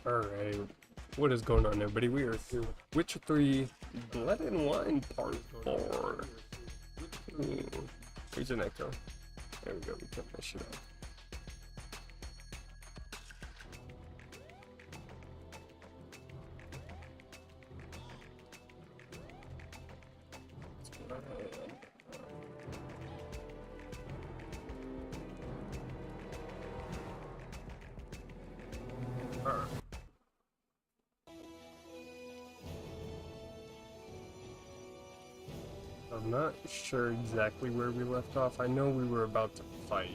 Alright, what is going on, everybody? We are here with Witcher 3 Blood and Wine Part 4. Here's an echo. There we go, we kept that shit off. I'm not sure exactly where we left off. I know we were about to fight.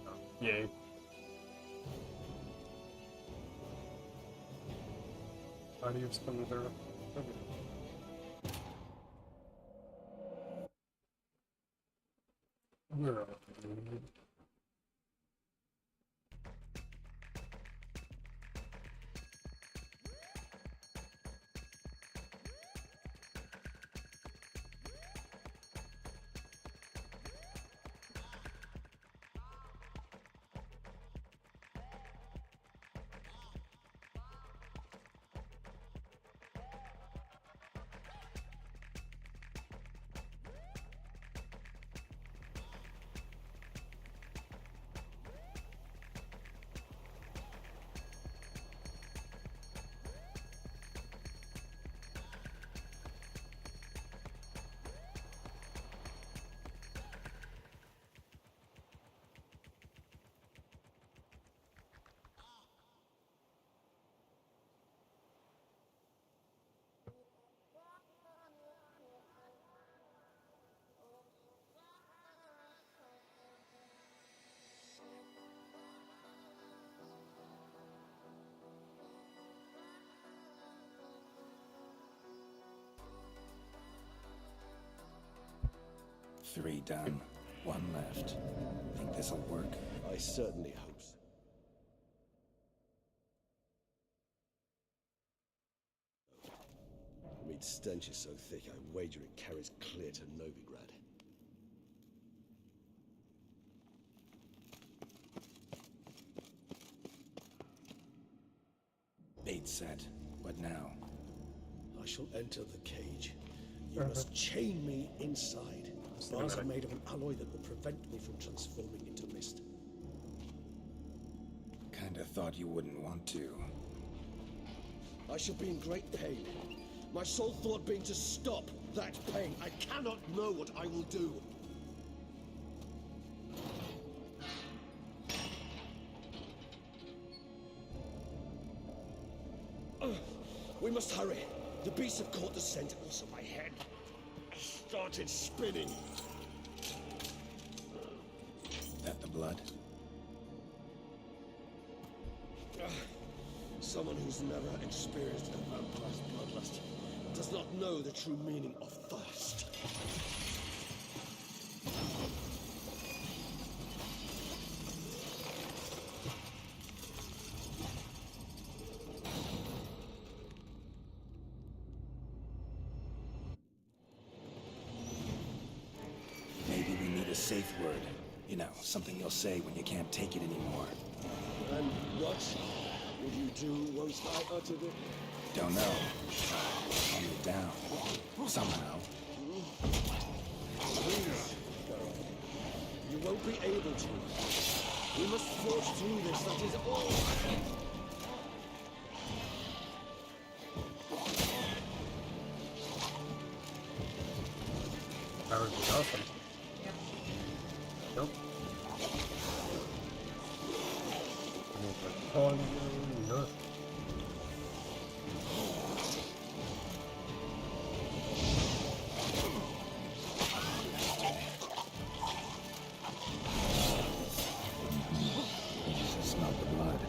Oh, yay. Adios, Pandora. Okay. Where are we? Three done. One left. Think this'll work? I certainly hope so. The meat stench is so thick, I wager it carries clear to Novigrad. Bait set. What now? I shall enter the cage. You must chain me inside. Bars are made of an alloy that will prevent me from transforming into mist. Kinda thought you wouldn't want to. I shall be in great pain. My sole thought being to stop that pain. I cannot know what I will do. We must hurry. The beasts have caught the scent, also my head started spinning. That the blood? Someone who's never experienced a vampire's bloodlust does not know the true meaning of thirst. Maybe we need a safe word. You know, something you'll say when you can't take it anymore. And what would you do once I uttered it? Don't know. Calm it down. Somehow. Please, girl. You won't be able to. We must forge through this, that is all. That would be awesome. Nope. Oh, no. Smell the blood.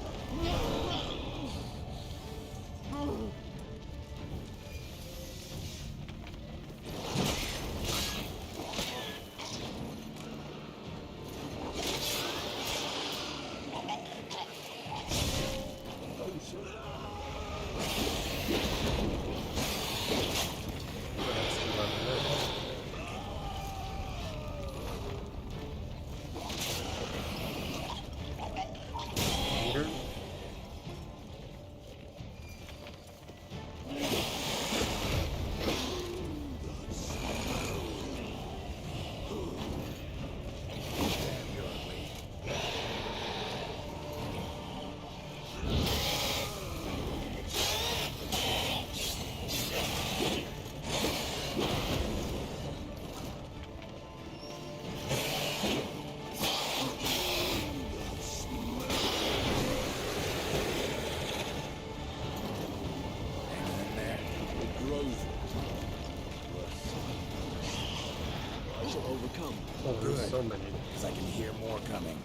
come. Oh, there's Good. so many. Because I can hear more coming.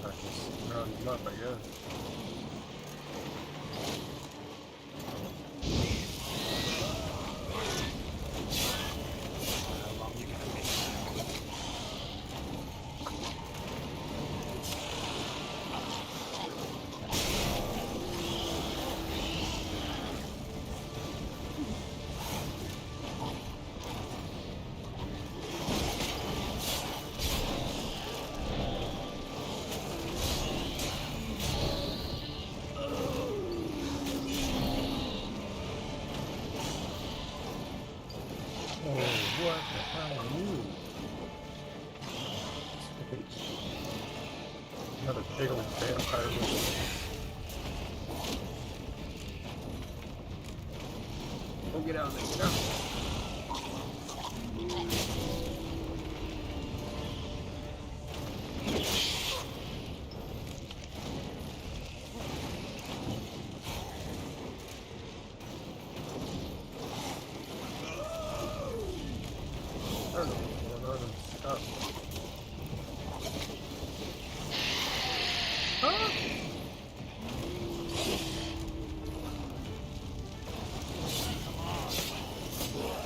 I just round them up, I guess. How long you gonna make? Oh, what the hell are you? Another big old vampire. Oh, get out of there, get out. I don't know what's going on and stuff. Ah!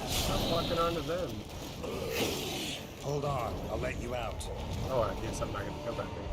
Stop walking onto them. Hold on, I'll let you out. Oh, I guess I'm not gonna come back there.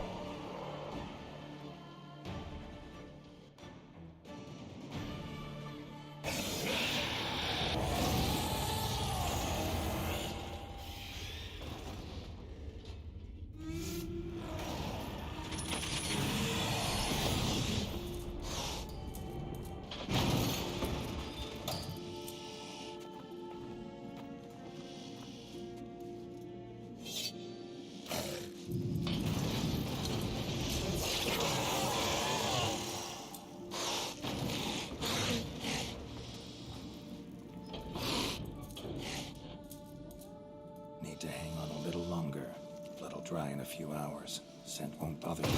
Need to hang on a little longer. Blood'll dry in a few hours. Scent won't bother you.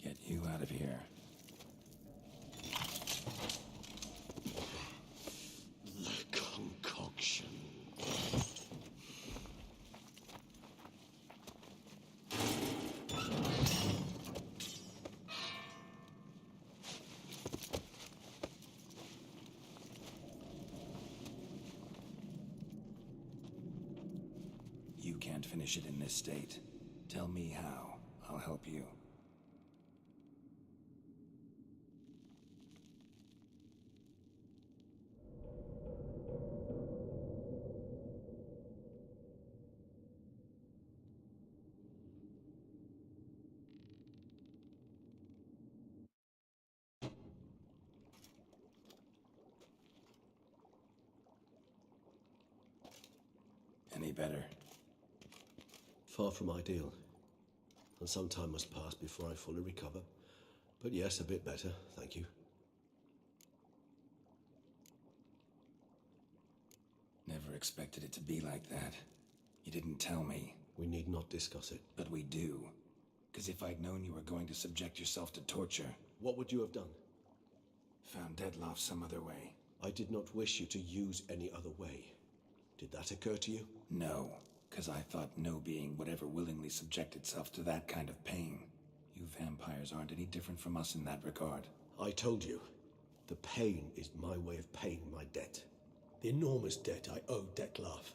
Get you out of here. The concoction. You can't finish it in this state. Tell me how. I'll help you. Any better? Far from ideal. And some time must pass before I fully recover. But yes, a bit better, thank you. Never expected it to be like that. You didn't tell me. We need not discuss it. But we do. Because if I'd known you were going to subject yourself to torture, What would you have done? found Deadloff some other way. I did not wish you to use any other way. Did that occur to you? No, because I thought no being would ever willingly subject itself to that kind of pain. You vampires aren't any different from us in that regard. I told you, the pain is my way of paying my debt. The enormous debt I owe Dettlaff.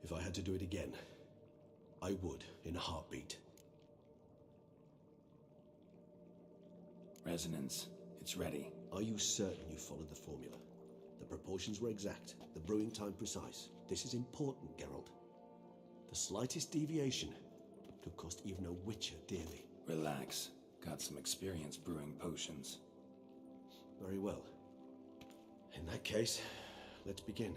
If I had to do it again, I would in a heartbeat. Resonance, it's ready. Are you certain you followed the formula? The proportions were exact, the brewing time precise. This is important, Geralt. The slightest deviation could cost even a Witcher dearly. Relax. Got some experience brewing potions. Very well. In that case, let's begin.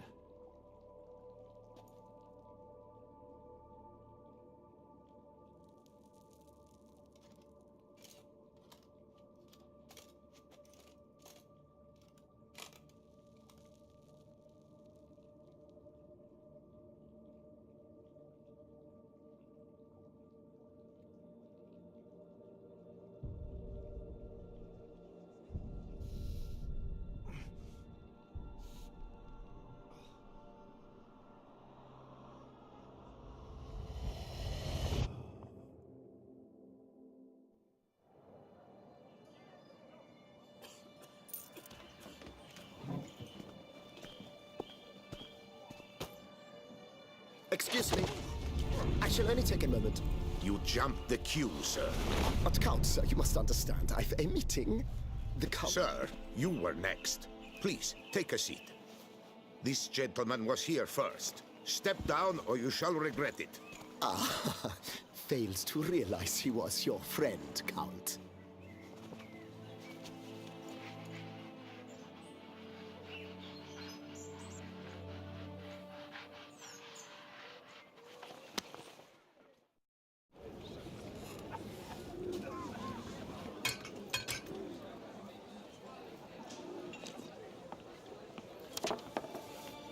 Excuse me. I shall only take a moment. You jumped the queue, sir. But Count, sir, you must understand. I've a meeting. The Count... Sir, you were next. Please, take a seat. This gentleman was here first. Step down or you shall regret it. Ah, fails to realize he was your friend, Count.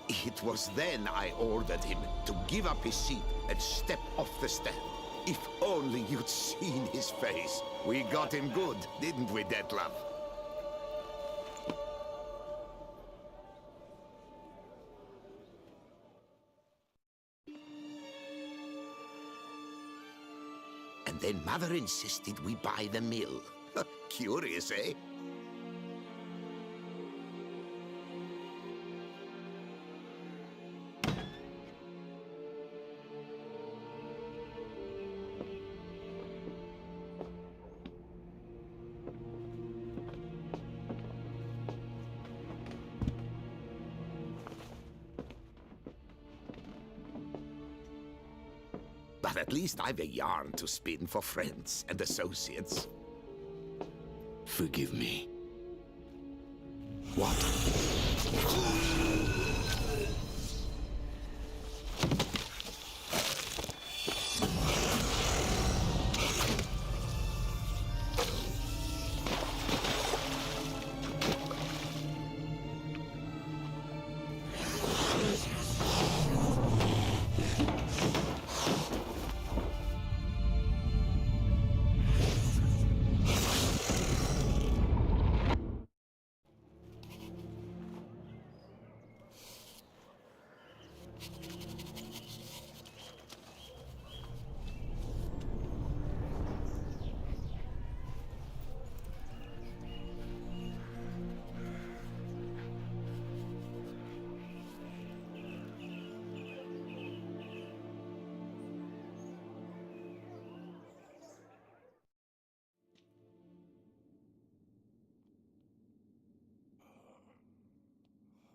It was then I ordered him to give up his seat and step off the stand. If only you'd seen his face. We got him good, didn't we, Detlef? And then Mother insisted we buy the mill. Curious, eh? But at least I've a yarn to spin for friends and associates. Forgive me. What?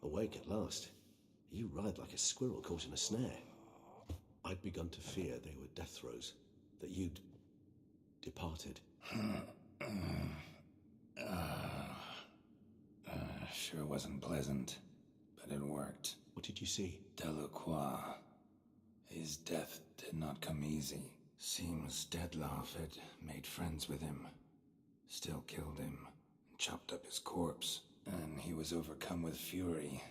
Awake at last. You ride like a squirrel caught in a snare. I'd begun to fear they were death throes, that you'd departed. Sure wasn't pleasant, but it worked. What did you see? Delacroix. His death did not come easy. Seems Detlef had made friends with him. Still killed him, and chopped up his corpse. And he was overcome with fury,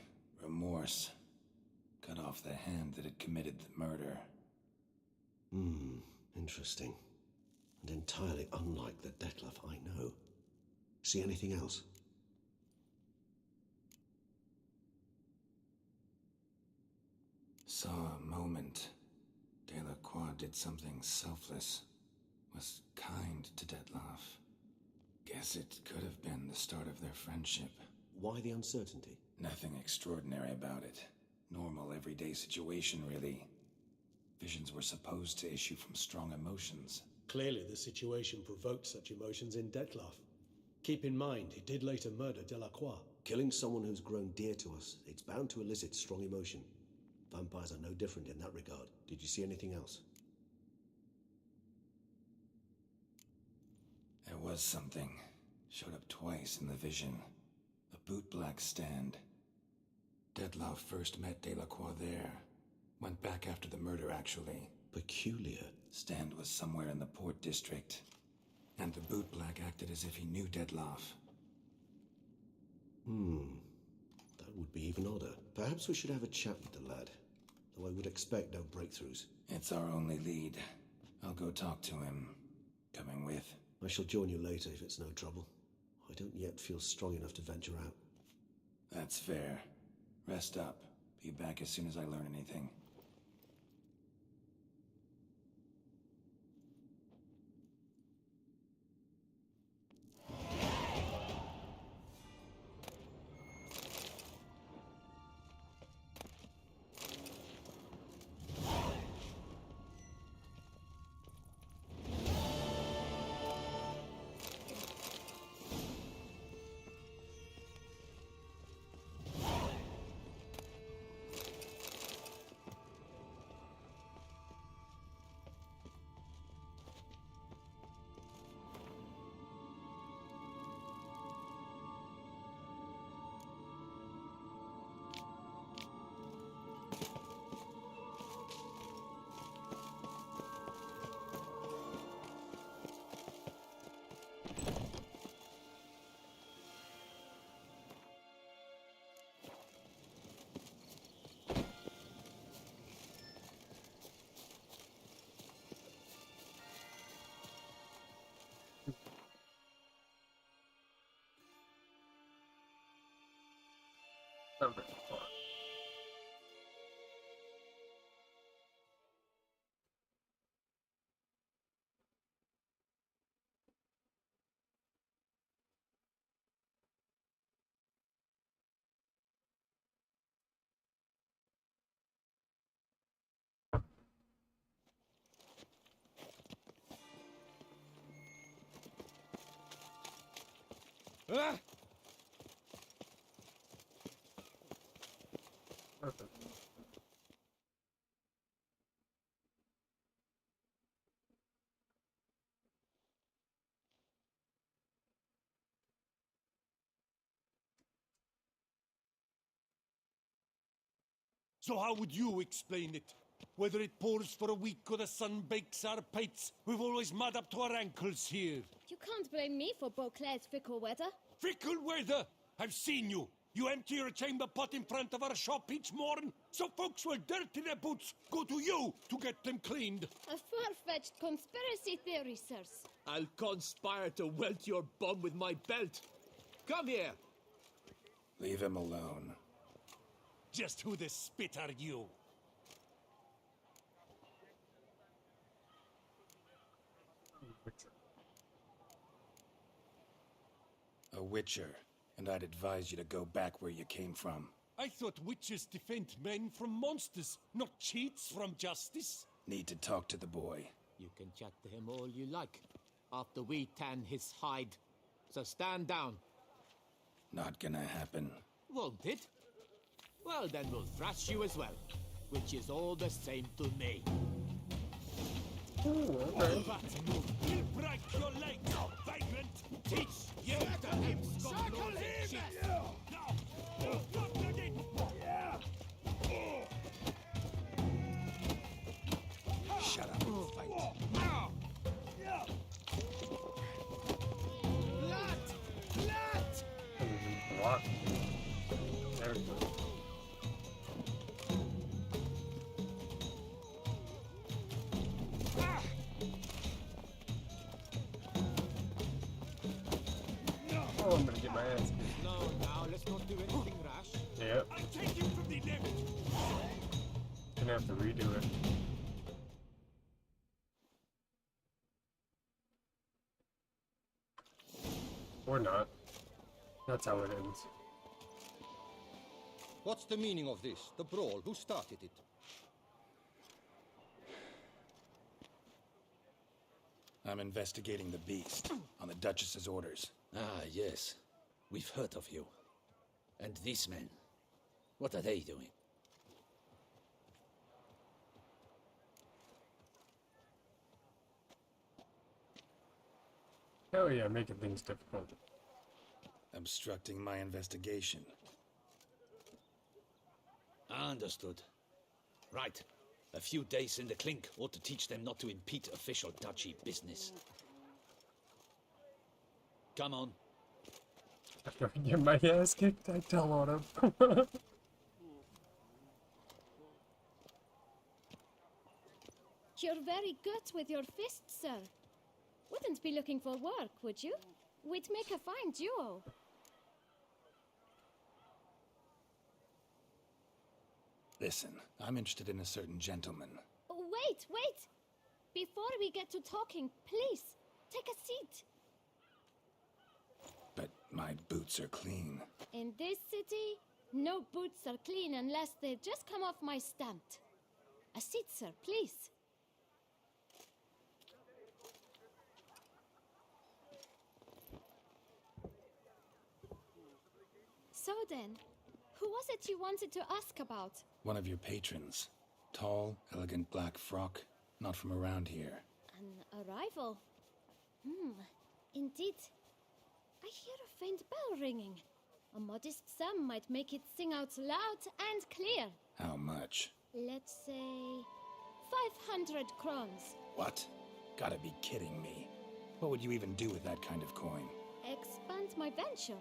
remorse. Cut off the hand that had committed the murder. Interesting. And entirely unlike the Detlef I know. See anything else? Saw a moment. Delacroix did something selfless. Was kind to Detlef. Guess it could have been the start of their friendship. Why the uncertainty? Nothing extraordinary about it. Normal, everyday situation, really. Visions were supposed to issue from strong emotions. Clearly the situation provoked such emotions in Detlef. Keep in mind, he did later murder Delacroix. Killing someone who's grown dear to us, it's bound to elicit strong emotion. Vampires are no different in that regard. Did you see anything else? There was something. Showed up twice in the vision. A bootblack stand. Detlef first met Delacroix there. Went back after the murder, actually. Peculiar. Stand was somewhere in the Port District. And the bootblack acted as if he knew Detlef. That would be even odder. Perhaps we should have a chat with the lad. Though I would expect no breakthroughs. It's our only lead. I'll go talk to him. Coming with? I shall join you later if it's no trouble. I don't yet feel strong enough to venture out. That's fair. Rest up. Be back as soon as I learn anything. Not very far. Perfect. So how would you explain it? Whether it pours for a week or the sun bakes our pates, we've always mud up to our ankles here. You can't blame me for Beauclair's fickle weather. Fickle weather! I've seen you. You empty your chamber pot in front of our shop each morn, so folks will dirty their boots, go to you to get them cleaned. A far-fetched conspiracy theory, sirs. I'll conspire to welt your bum with my belt. Come here. Leave him alone. Just who the spit are you? A witcher, and I'd advise you to go back where you came from. I thought witches defend men from monsters, not cheats from justice. Need to talk to the boy. You can chat to him all you like, after we tan his hide. So stand down. Not gonna happen. Won't it? Well, then we'll thrash you as well, which is all the same to me. Ooh, okay. But he'll break your legs, vagrant! Teach you to abscond and cheat! Now, not again! Shut up and fight. Block. There we go. Oh, I'm gonna get my ass kicked. No, now let's not do anything rash. Yep, I'll take you from the left! gonna have to redo it. Or not. That's how it ends. What's the meaning of this? The brawl? Who started it? I'm investigating the beast, on the Duchess's orders. Ah, yes. We've heard of you. And these men, what are they doing? Hell yeah, making things difficult. Obstructing my investigation. Understood. Right. A few days in the clink ought to teach them not to impede official duchy business. Come on. After I get my ass kicked, I tell on him. You're very good with your fists, sir. Wouldn't be looking for work, would you? We'd make a fine duo. Listen, I'm interested in a certain gentleman. Oh, wait, wait! Before we get to talking, please, take a seat. But my boots are clean. In this city, no boots are clean unless they just come off my stamp. A seat, sir, please. So then, who was it you wanted to ask about? One of your patrons. Tall, elegant black frock. Not from around here. An arrival? Indeed. I hear a faint bell ringing. A modest sum might make it sing out loud and clear. How much? Let's say 500 crowns. What? Gotta be kidding me. What would you even do with that kind of coin? Expand my venture.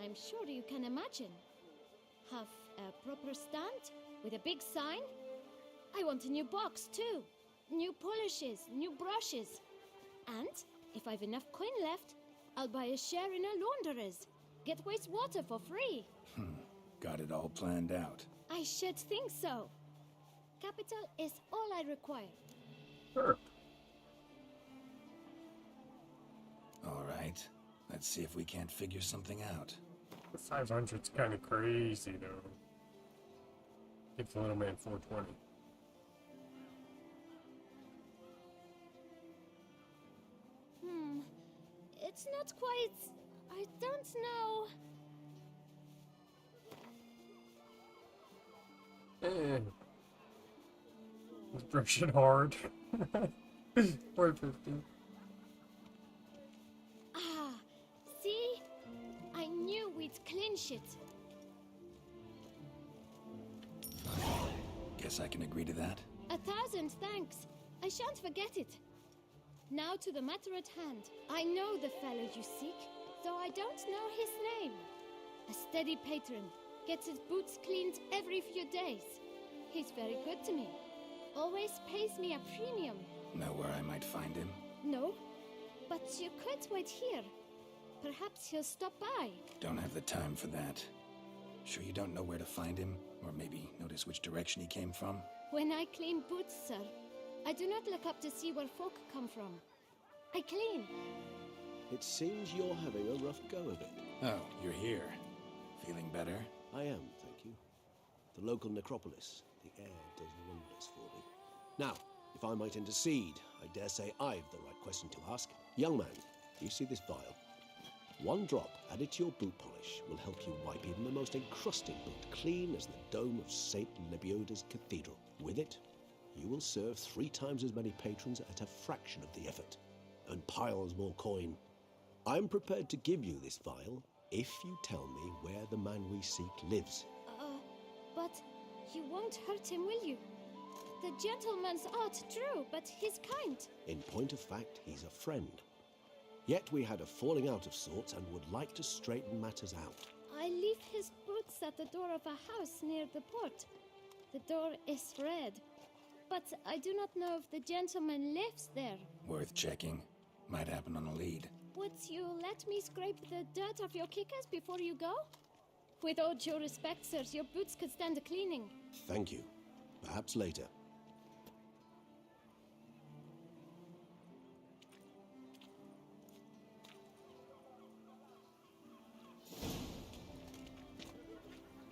I'm sure you can imagine. Have a proper stand with a big sign. I want a new box too. New polishes, new brushes. And if I've enough coin left, I'll buy a share in a launderer's. Get wastewater for free. Got it all planned out. I should think so. Capital is all I require. Sure. All right. Let's see if we can't figure something out. The 500's kind of crazy, though. Give the little man 420. It's not quite... I don't know. Let's brush it hard. 450. Ah, see? I knew we'd clinch it. Guess I can agree to that. 1,000 thanks. I shan't forget it. Now to the matter at hand. I know the fellow you seek, though I don't know his name. A steady patron, gets his boots cleaned every few days. He's very good to me. Always pays me a premium. Know where I might find him? No, but you could wait here. Perhaps he'll stop by. Don't have the time for that. Sure you don't know where to find him? Or maybe notice which direction he came from? When I clean boots, sir, I do not look up to see where folk come from. I clean. It seems you're having a rough go of it. Oh, you're here. Feeling better? I am, thank you. The local necropolis. The air does wonders for me. Now, if I might intercede, I dare say I've the right question to ask. Young man, do you see this vial? One drop added to your boot polish will help you wipe even the most encrusted boot clean as the dome of St. Lebioda's cathedral. With it, you will serve 3 times as many patrons at a fraction of the effort, and piles more coin. I'm prepared to give you this vial if you tell me where the man we seek lives. But you won't hurt him, will you? The gentleman's odd, true, but he's kind. In point of fact, he's a friend. Yet we had a falling out of sorts and would like to straighten matters out. I leave his boots at the door of a house near the port. The door is red, but I do not know if the gentleman lives there. Worth checking. Might happen on a lead. Would you let me scrape the dirt off your kickers before you go? With all due respect, sirs, your boots could stand a cleaning. Thank you. Perhaps later.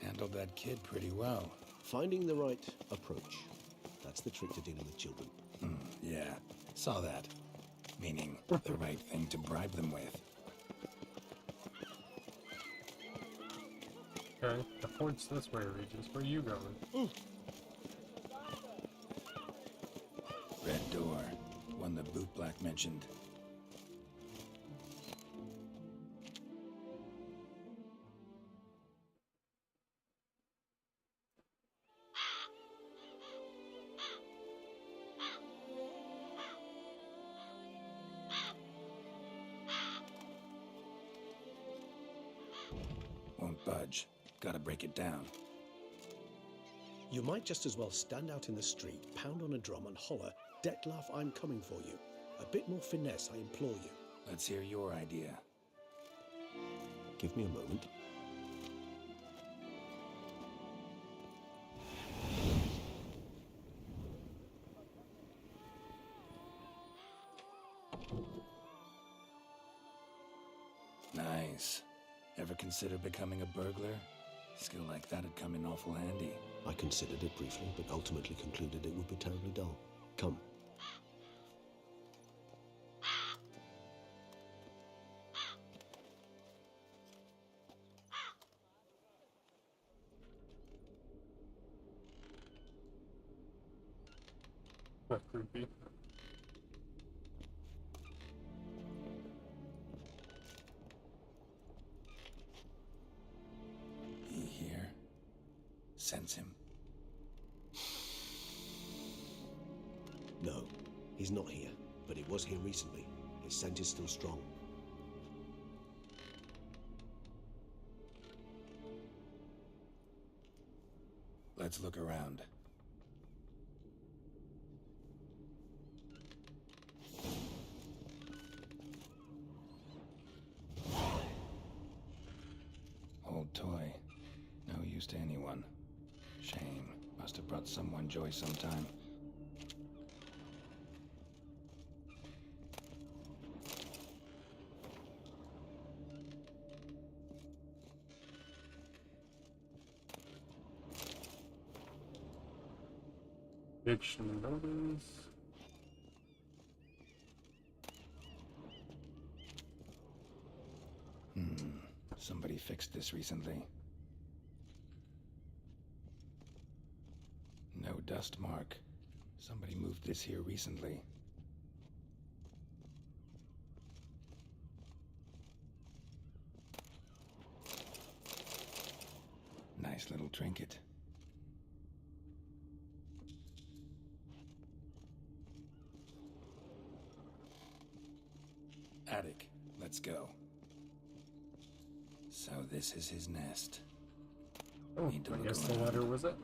Handled that kid pretty well. Finding the right approach. That's the trick to dealing with children. Yeah, saw that. Meaning, the right thing to bribe them with. Okay, the port's this way, Regis. Where are you going? Red door. One the boot black mentioned. Won't budge. Gotta break it down. You might just as well stand out in the street, pound on a drum and holler, "Dettlaff, I'm coming for you." A bit more finesse, I implore you. Let's hear your idea. Give me a moment. Nice. Ever consider becoming a burglar? Skill like that'd come in awful handy. I considered it briefly, but ultimately concluded it would be terribly dull. Come. That's creepy. He here? Sense him? No, he's not here, but he was here recently. His scent is still strong. Let's look around. Old toy. No use to anyone. Shame. Must have brought someone joy sometime. Fiction numbers. Somebody fixed this recently. No dust mark. Somebody moved this here recently. Nice little trinket. Attic, let's go. So this is his nest. Oh, Need to I look guess the around. letter was it.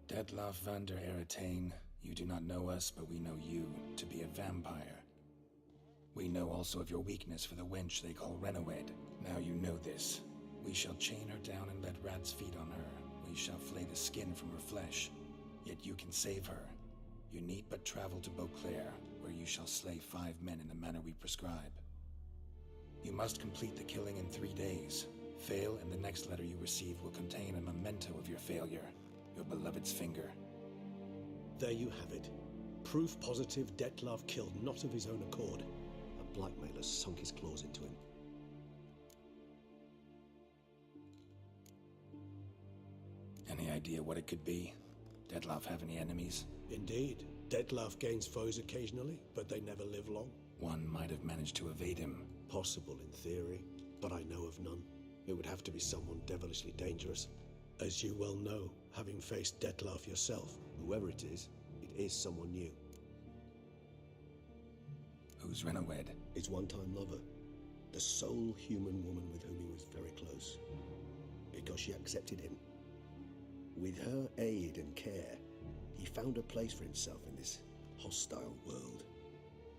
Dettlaff van der Eretain, you do not know us, but we know you to be a vampire. We know also of your weakness for the wench they call Renawed. Now you know this. We shall chain her down and let rats feed on her. We shall flay the skin from her flesh. Yet you can save her. You need but travel to Beauclair, where you shall slay 5 men in the manner we prescribe. You must complete the killing in 3 days. Fail, and the next letter you receive will contain a memento of your failure. Your beloved's finger. There you have it. Proof positive Dettlaff killed not of his own accord. A blackmailer sunk his claws into him. Any idea what it could be? Dettlaff have any enemies? Indeed. Dettlaff gains foes occasionally, but they never live long. One might have managed to evade him. Possible in theory, but I know of none. It would have to be someone devilishly dangerous. As you well know, having faced Dettlaff yourself. Whoever it is someone new. Who's Renawed? His one-time lover. The sole human woman with whom he was very close. Because she accepted him. With her aid and care, he found a place for himself in this hostile world.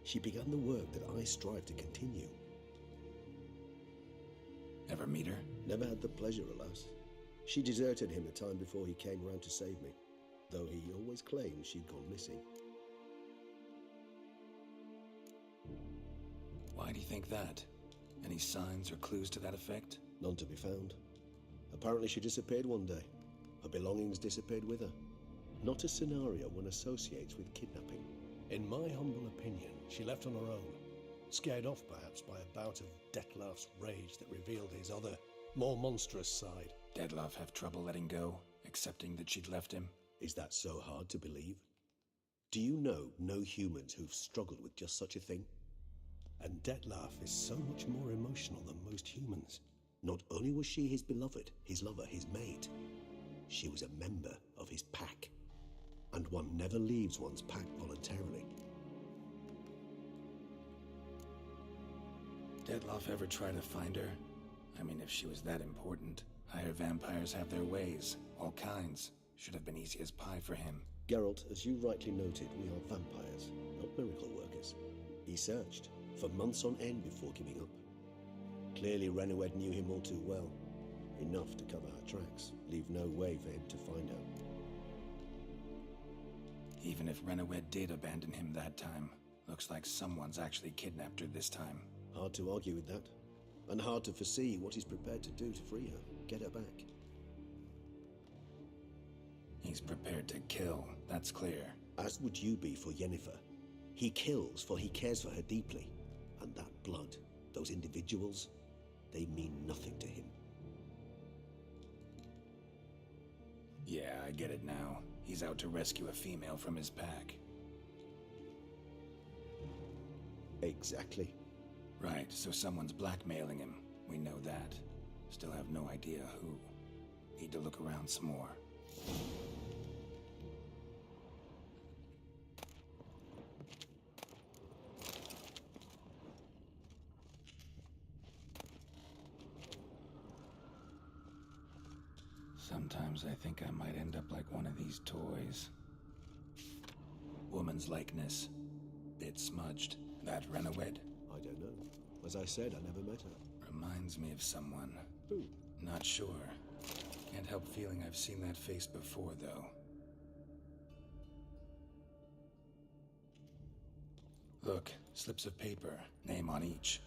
She began the work that I strive to continue. Ever meet her? Never had the pleasure, alas. She deserted him a time before he came round to save me, though he always claimed she'd gone missing. Why do you think that? Any signs or clues to that effect? None to be found. Apparently she disappeared one day. Her belongings disappeared with her. Not a scenario one associates with kidnapping. In my humble opinion, she left on her own. Scared off, perhaps, by a bout of Dettlaff's rage that revealed his other, more monstrous side. Dettlaff have trouble letting go, accepting that she'd left him? Is that so hard to believe? Do you know no humans who've struggled with just such a thing? And Dettlaff is so much more emotional than most humans. Not only was she his beloved, his lover, his mate, she was a member of his pack. And one never leaves one's pack voluntarily. Dettlaff ever try to find her? I mean, if she was that important. Higher vampires have their ways, all kinds. Should have been easy as pie for him. Geralt, as you rightly noted, we are vampires, not miracle workers. He searched for months on end before giving up. Clearly Renawed knew him all too well. Enough to cover her tracks, leave no way for him to find her. Even if Renawed did abandon him that time, looks like someone's actually kidnapped her this time. Hard to argue with that. And hard to foresee what he's prepared to do to free her, get her back. He's prepared to kill, that's clear. As would you be for Yennefer. He kills for he cares for her deeply. And that blood, those individuals, they mean nothing to him. Yeah, I get it now. He's out to rescue a female from his pack. Exactly. Right, so someone's blackmailing him. We know that. Still have no idea who. Need to look around some more. Sometimes I think I might end up like one of these toys. Woman's likeness. Bit smudged. That Renawed? I don't know. As I said, I never met her. Reminds me of someone. Who? Not sure. Can't help feeling I've seen that face before, though. Look, slips of paper, name on each.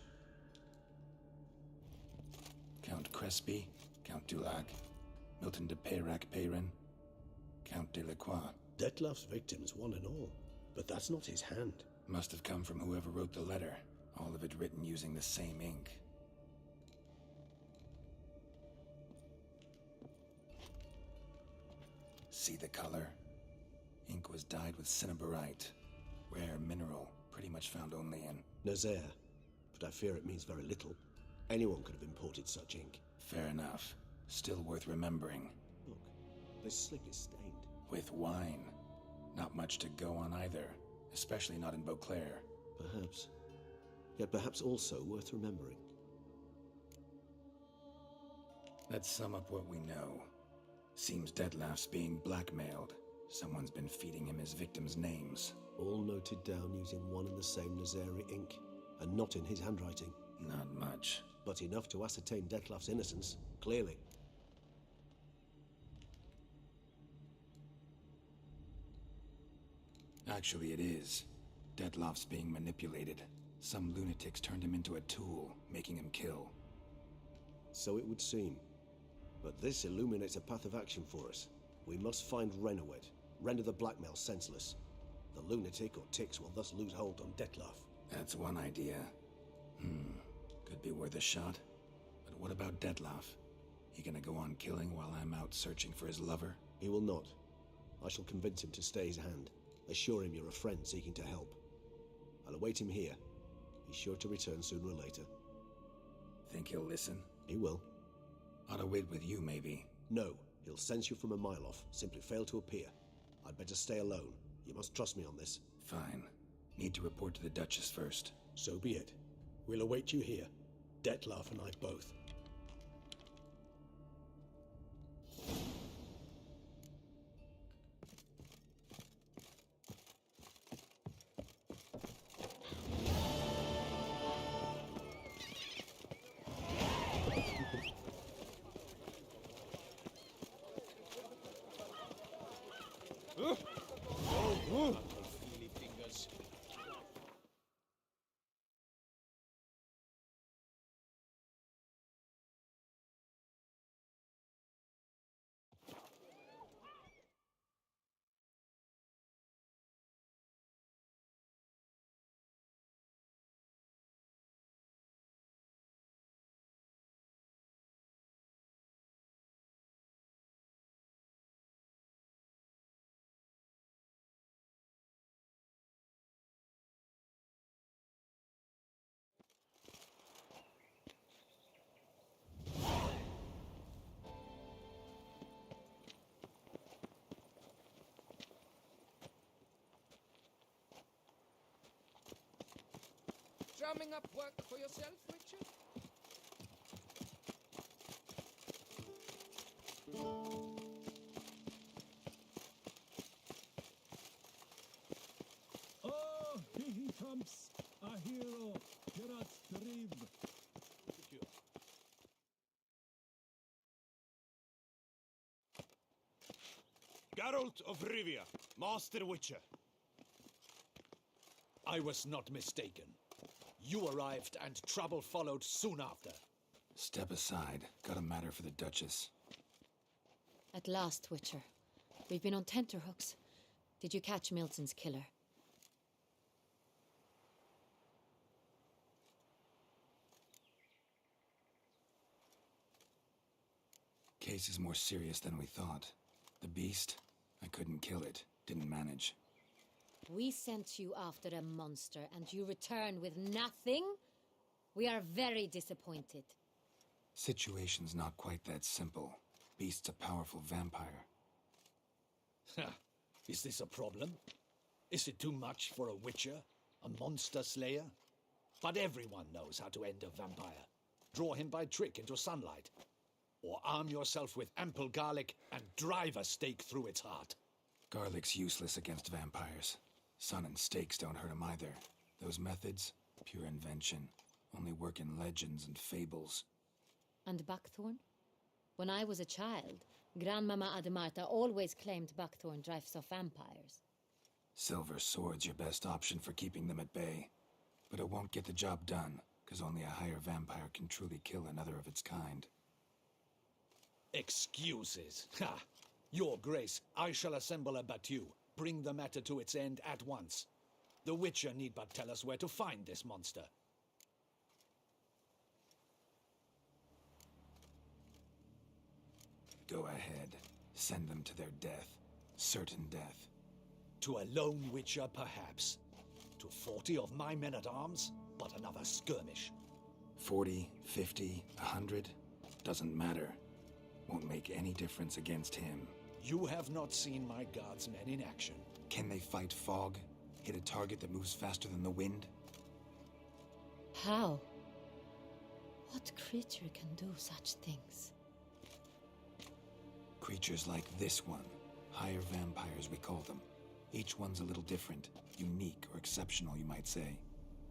Count Crespi, Count Dulac, Milton de Peyrac-Peyrin, Count Delacroix. Detlef's victims, one and all. But that's not his hand. Must have come from whoever wrote the letter. All of it written using the same ink. See the color? Ink was dyed with cinnabarite. Rare mineral, pretty much found only in Nazaire. But I fear it means very little. Anyone could have imported such ink. Fair enough. Still worth remembering. Look, this slick is stained. With wine. Not much to go on either. Especially not in Beauclair. Perhaps. Yet perhaps also worth remembering. Let's sum up what we know. Seems Detlef's being blackmailed. Someone's been feeding him his victims' names. All noted down using one and the same Nazari ink, and not in his handwriting. Not much. But enough to ascertain Detlef's innocence, clearly. Actually, it is. Detlef's being manipulated. Some lunatics turned him into a tool, making him kill. So it would seem. But this illuminates a path of action for us. We must find Renowed, render the blackmail senseless. The lunatic or ticks will thus lose hold on Detlef. That's one idea. Could be worth a shot. But what about Detlef? He gonna go on killing while I'm out searching for his lover? He will not. I shall convince him to stay his hand. Assure him you're a friend seeking to help. I'll await him here. He's sure to return sooner or later. Think he'll listen? He will. Ought to wait with you, maybe. No, he'll sense you from a mile off. Simply fail to appear. I'd better stay alone. You must trust me on this. Fine. Need to report to the Duchess first. So be it. We'll await you here. Detlef and I both. Drumming up work for yourself, Witcher? Oh, he comes, a hero, Geralt Driv. Geralt of Rivia, Master Witcher. I was not mistaken. You arrived and trouble followed soon after. Step aside. Got a matter for the Duchess. At last, Witcher. We've been on tenterhooks. Did you catch Milton's killer? Case is more serious than we thought. The beast? I couldn't kill it. Didn't manage. We sent you after a monster, and you return with nothing? We are very disappointed. Situation's not quite that simple. Beast's a powerful vampire. Is this a problem? Is it too much for a witcher? A monster slayer? But everyone knows how to end a vampire. Draw him by trick into sunlight. Or arm yourself with ample garlic and drive a stake through its heart. Garlic's useless against vampires. Sun and stakes don't hurt him either. Those methods, Pure invention. Only work in legends and fables. And Buckthorn? When I was a child, Grandmama Ademarta always claimed Buckthorn drives off vampires. Silver Sword's your best option for keeping them at bay. But it won't get the job done, because only a higher vampire can truly kill another of its kind. Excuses. Ha! Your Grace, I shall assemble a battue. Bring the matter to its end at once. The Witcher need but tell us where to find this monster. Go ahead. Send them to their death. Certain death. To a lone Witcher, perhaps. To 40 of my men-at-arms, but another skirmish. 40, 50, 100? Doesn't matter. Won't make any difference against him. You have not seen my guardsmen in action. Can they fight fog? Hit a target that moves faster than the wind? How? What creature can do such things? Creatures like this one. Higher vampires, we call them. Each one's a little different. Unique or exceptional, you might say.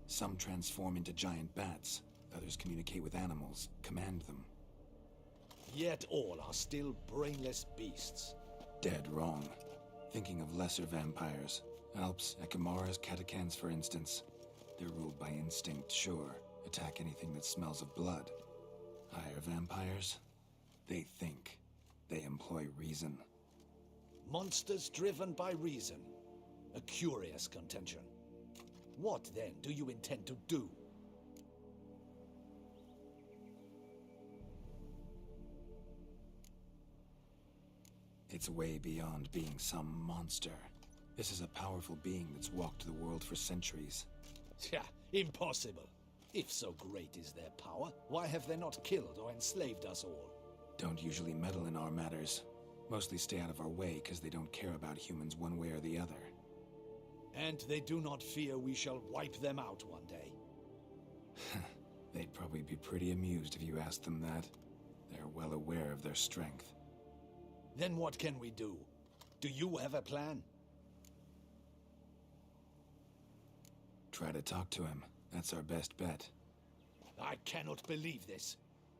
Some transform into giant bats. Others communicate with animals, command them. Yet all are still brainless beasts. Dead wrong. Thinking of lesser vampires. Alps, Ekamaras, Catacans, for instance. They're ruled by instinct, sure. Attack anything that smells of blood. Higher vampires? They think. They employ reason. Monsters driven by reason. A curious contention. What, then, do you intend to do? It's way beyond being some monster. This is a powerful being that's walked the world for centuries. Yeah, impossible. If so great is their power, why have they not killed or enslaved us all? Don't usually meddle in our matters. Mostly stay out of our way because they don't care about humans one way or the other. And they do not fear we shall wipe them out one day. They'd probably be pretty amused if you asked them that. They're well aware of their strength. Then what can we do? Do you have a plan? Try to talk to him. That's our best bet. I cannot believe this.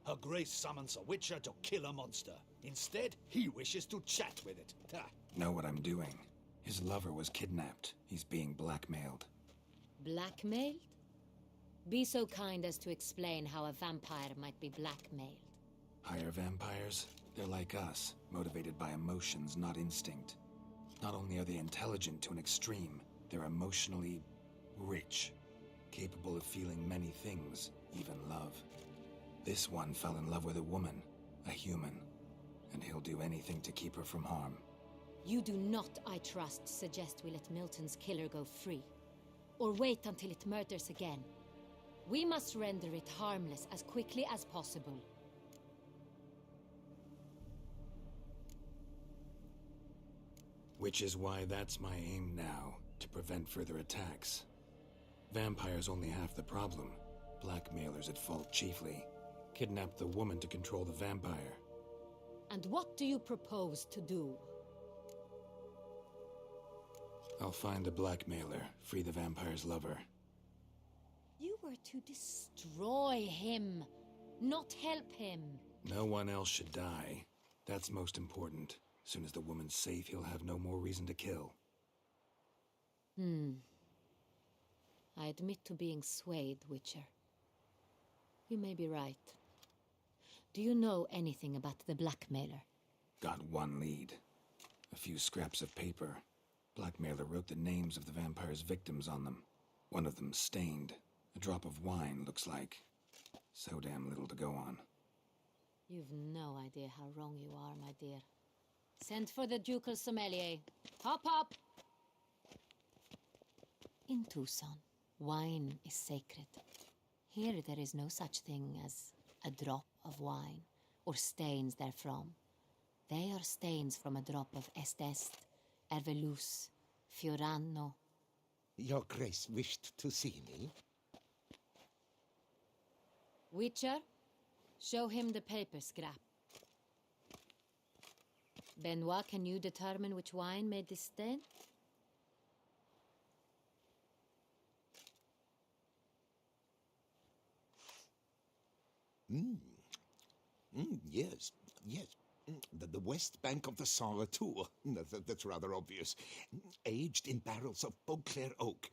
Her Grace summons a Witcher to kill a monster. Instead, he wishes to chat with it. Ha. Know what I'm doing. His lover was kidnapped. He's being blackmailed. Blackmailed? Be so kind as to explain how a vampire might be blackmailed. Higher vampires? They're like us, motivated by emotions, not instinct. Not only are they intelligent to an extreme, they're emotionally rich, capable of feeling many things, even love. This one fell in love with a woman, a human, and he'll do anything to keep her from harm. You do not, I trust, suggest we let Milton's killer go free. Or wait until it murders again. We must render it harmless as quickly as possible. Which is why that's my aim now, to prevent further attacks. Vampires only half the problem. Blackmailers at fault chiefly. Kidnap the woman to control the vampire. And what do you propose to do? I'll find the blackmailer, free the vampire's lover. You were to destroy him, not help him. No one else should die. That's most important. As soon as the woman's safe, he'll have no more reason to kill. I admit to being swayed, Witcher. You may be right. Do you know anything about the blackmailer? Got one lead. A few scraps of paper. Blackmailer wrote the names of the vampire's victims on them. One of them stained. A drop of wine, looks like. So damn little to go on. You've no idea how wrong you are, my dear. Send for the ducal sommelier. Hop, hop! In Tucson, wine is sacred. Here there is no such thing as a drop of wine, or stains therefrom. They are stains from a drop of Est, Ervelus, Fiorano. Your Grace wished to see me? Witcher, show him the paper scrap. Benoit, can you determine which wine made this stain? Yes, yes. The west bank of the Sala too. That's rather obvious. Aged in barrels of Beauclair oak.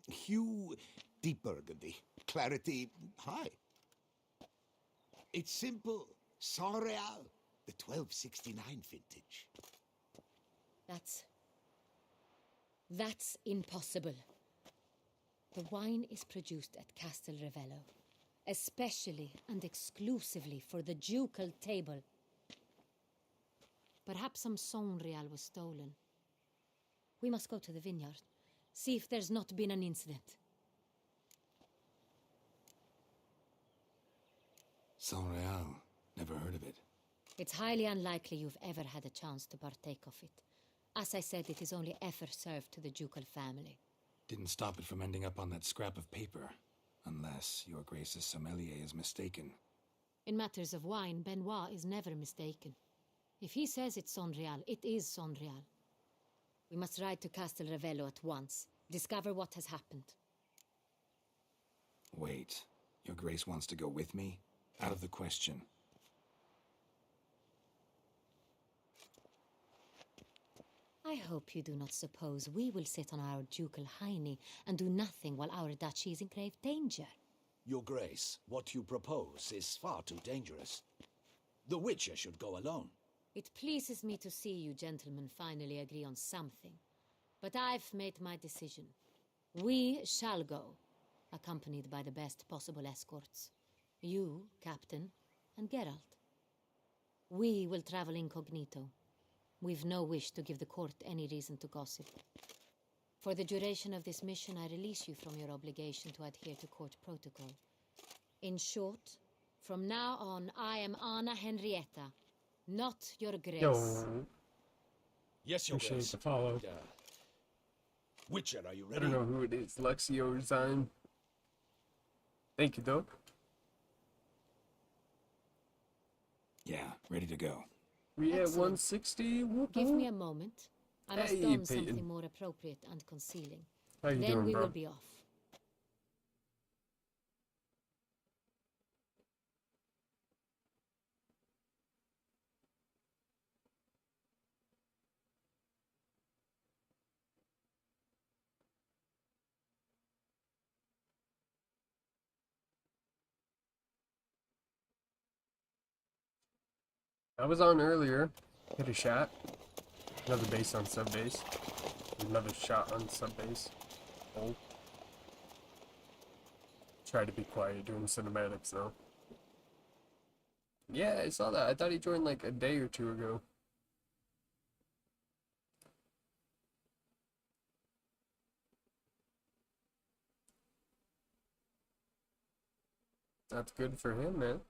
Hue, deep burgundy. Clarity, high. It's simple. Saint Real, the 1269 vintage. That's impossible. The wine is produced at Castel Ravello, especially and exclusively for the ducal table. Perhaps some Saint Real was stolen. We must go to the vineyard, see if there's not been an incident. Saint Real. Never heard of it. It's highly unlikely you've ever had a chance to partake of it. As I said, it is only ever served to the ducal family. Didn't stop it from ending up on that scrap of paper. Unless your Grace's sommelier is mistaken. In matters of wine, Benoit is never mistaken. If he says it's Saint Real, it is Saint Real. We must ride to Castel Ravello at once. Discover what has happened. Wait. Your Grace wants to go with me? Out of the question. I hope you do not suppose we will sit on our ducal hiney and do nothing while our duchy is in grave danger. Your Grace, what you propose is far too dangerous. The Witcher should go alone. It pleases me to see you gentlemen finally agree on something. But I've made my decision. We shall go, accompanied by the best possible escorts. You, Captain, and Geralt. We will travel incognito. We've no wish to give the court any reason to gossip. For the duration of this mission, I release you from your obligation to adhere to court protocol. In short, from now on, I am Anna Henrietta, not your Grace. Yo. Yes, Your Appreciate Grace. the follow. Witcher, are you I ready? don't know who it is. Lexio Resign. Thank you, though. Yeah, ready to go. We at Excellent. 160. Give me a moment. I must Hey, don Peyton. something more appropriate and concealing. How you Then doing, we bro? will be off. I was on earlier. Hit a shot. Another base on sub base. Another shot on sub base. Oh. Try to be quiet doing cinematics though. Yeah, I saw that. I thought he joined like a day or two ago. That's good for him, man.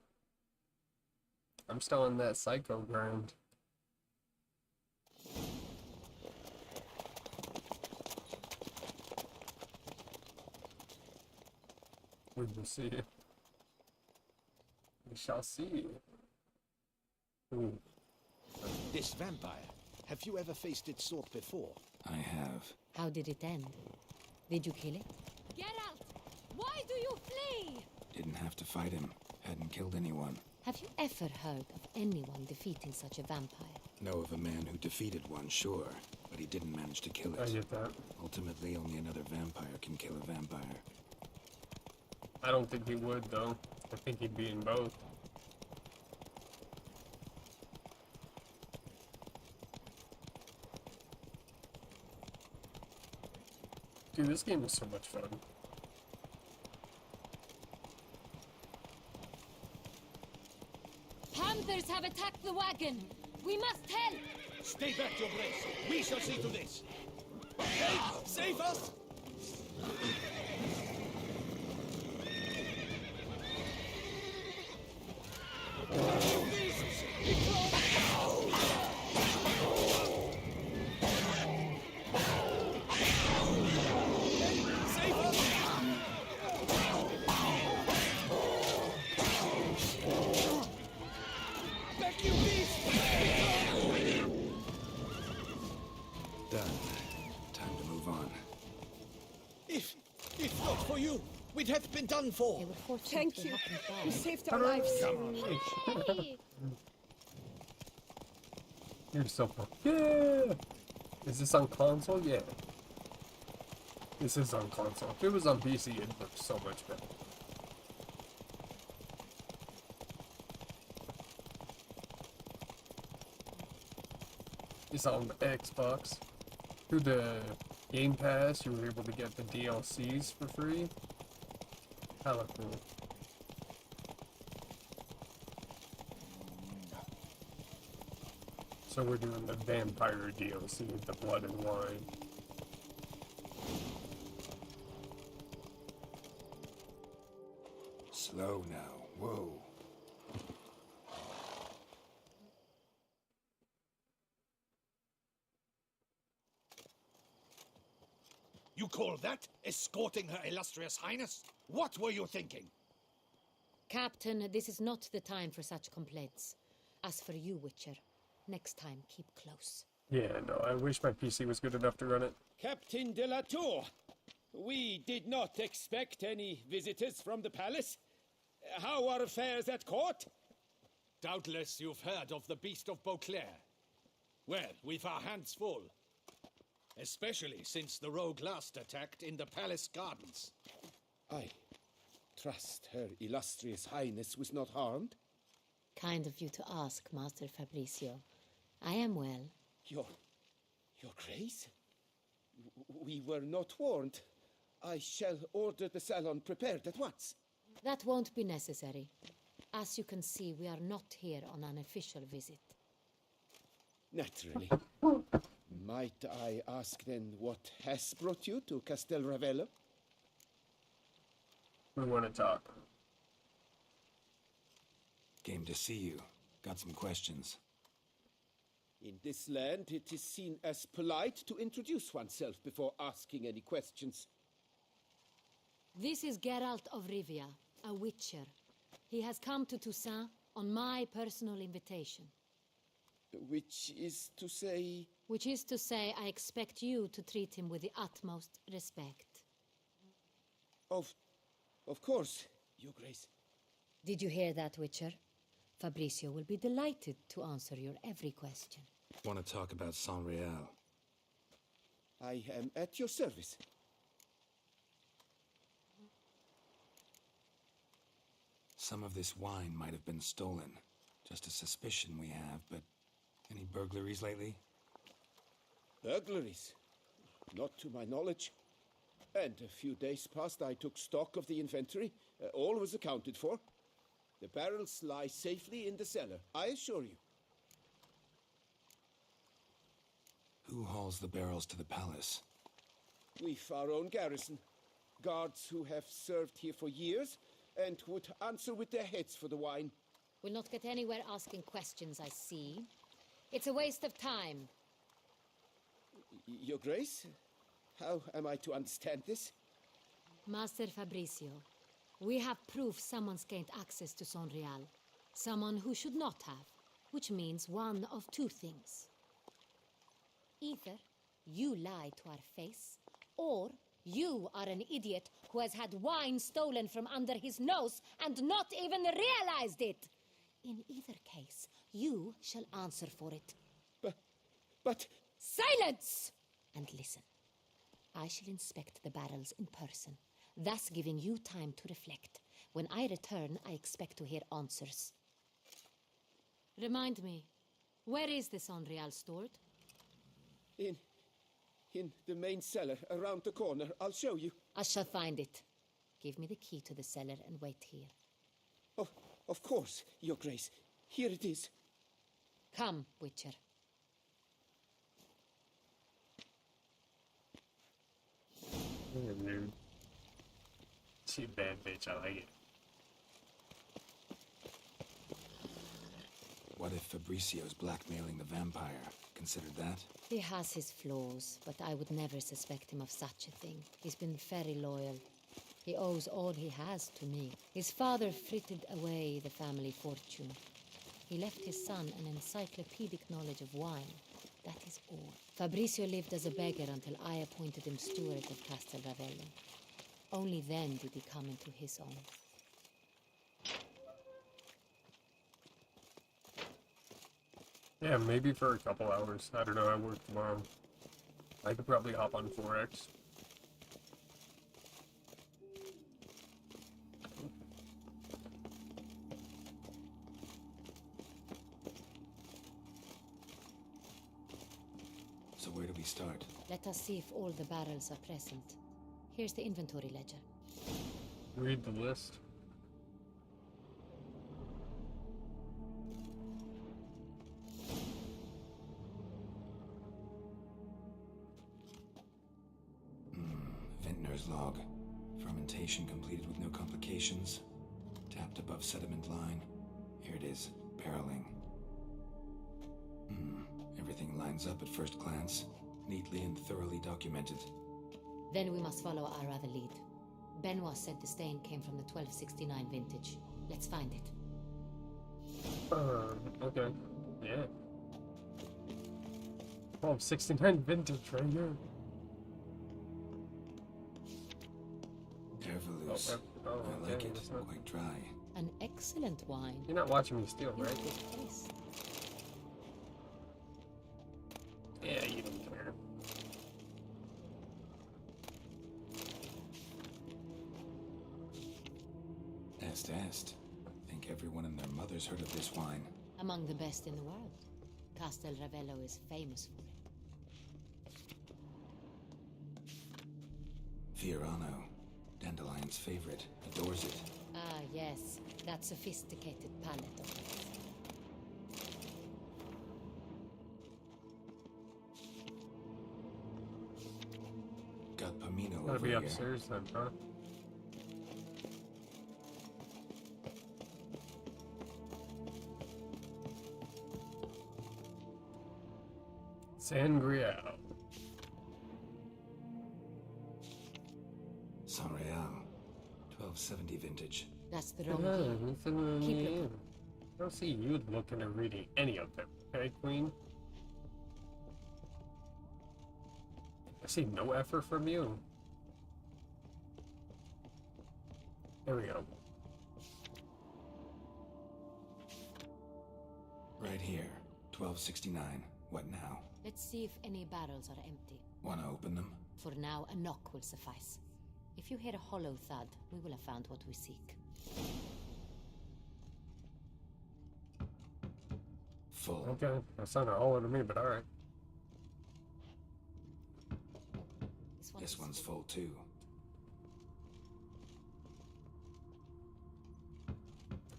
I'm still on that psycho grind. We will see. We shall see. Ooh. This vampire, have you ever faced its sort before? I have. How did it end? Did you kill it? Geralt! Why do you flee? Didn't have to fight him. Hadn't killed anyone. Have you ever heard of anyone defeating such a vampire? Know of a man who defeated one, sure. But he didn't manage to kill I it. get that. Ultimately, only another vampire can kill a vampire. I don't think he would, though. I think he'd be in both. Dude, this game is so much fun. Panthers have attacked the wagon! We must help! Stay back, Your Grace. We shall see to this. Help! Save us! Done. Time to move on. We'd have been done for. They were fortunate Thank to you. happen You fast. saved our lives. Hey! You're so fun. Yeah! Is this on console? Yeah. This is on console. If it was on PC, it'd look so much better. It's on the Xbox. Through the Game Pass, you were able to get the DLCs for free. Hella cool. So we're doing the Vampire DLC, the Blood and Wine. Slow now. Whoa. You call that escorting Her Illustrious Highness? What were you thinking? Captain, this is not the time for such complaints. As for you, Witcher, next time keep close. Yeah, no, I wish my PC was good enough to run it. Captain de la Tour, we did not expect any visitors from the palace. How are affairs at court? Doubtless you've heard of the Beast of Beauclair. Well, we've our hands full. Especially since the rogue last attacked in the palace gardens. I trust Her Illustrious Highness was not harmed. Kind of you to ask, Master Fabricio. I am well. Your Grace? We were not warned. I shall order the salon prepared at once. That won't be necessary. As you can see, we are not here on an official visit. Naturally. Might I ask then what has brought you to Castel Ravello? We want to talk. Came to see you. Got some questions. In this land, it is seen as polite to introduce oneself before asking any questions. This is Geralt of Rivia, a witcher. He has come to Toussaint on my personal invitation. Which is to say... Which is to say, I expect you to treat him with the utmost respect. Of course, Your Grace. Did you hear that, Witcher? Fabricio will be delighted to answer your every question. Want to talk about San Real? I am at your service. Some of this wine might have been stolen. Just a suspicion we have, but any burglaries lately? Burglaries? Not to my knowledge. And a few days past I took stock of the inventory. All was accounted for. The barrels lie safely in the cellar, I assure you. Who hauls the barrels to the palace? We've our own garrison. Guards who have served here for years and would answer with their heads for the wine. We'll not get anywhere asking questions, I see. It's a waste of time. Your Grace? How am I to understand this? Master Fabricio, we have proof someone's gained access to San Real. Someone who should not have, which means one of two things. Either you lie to our face, or you are an idiot who has had wine stolen from under his nose and not even realized it. In either case, you shall answer for it. But... Silence! And listen. I shall inspect the barrels in person, thus giving you time to reflect. When I return, I expect to hear answers. Remind me, where is the San Real stored? In the main cellar, around the corner. I'll show you. I shall find it. Give me the key to the cellar and wait here. Oh, of course, Your Grace. Here it is. Come, Witcher. Dude. She a bad bitch, I like it. What if Fabricio's blackmailing the vampire? Considered that? He has his flaws, but I would never suspect him of such a thing. He's been very loyal. He owes all he has to me. His father frittered away the family fortune. He left his son an encyclopedic knowledge of wine. That is all. Fabricio lived as a beggar until I appointed him steward of Castel Ravello. Only then did he come into his own. Yeah, maybe for a couple hours. I don't know, I work tomorrow. I could probably hop on 4X. So where do we start? Let us see if all the barrels are present. Here's the inventory ledger. Read the list. Vintner's log. Fermentation completed with no complications. Tapped above sediment line. Here it is. Barreling. Everything lines up at first glance. Neatly and thoroughly documented. Then we must follow our other lead. Benoit said the stain came from the 1269 vintage. Let's find it. Okay. Yeah. 1269 vintage right here. Ervelus. I like okay, it. Quite dry. An excellent wine. You're not watching me steal, In a right? good place. Yeah, you don't care. Est. Think everyone and their mother's heard of this wine. Among the best in the world. Castel Ravello is famous for it. Fiorano. Dandelion's favorite. Adores it. Ah, yes. That sophisticated palate of his. Got Pomino Gotta over be here. upstairs then, huh? Sangria. San Real. 1270 vintage. That's the Yeah, wrong year. it's in the Keep name. looking. I don't see you looking or reading any of them, okay, Queen? I see no effort from you. There we go. Right here. 1269. What now? Let's see if any barrels are empty. Wanna open them? For now, a knock will suffice. If you hear a hollow thud, we will have found what we seek. Full. Okay, that sounded hollow to me, but alright. This one's full too.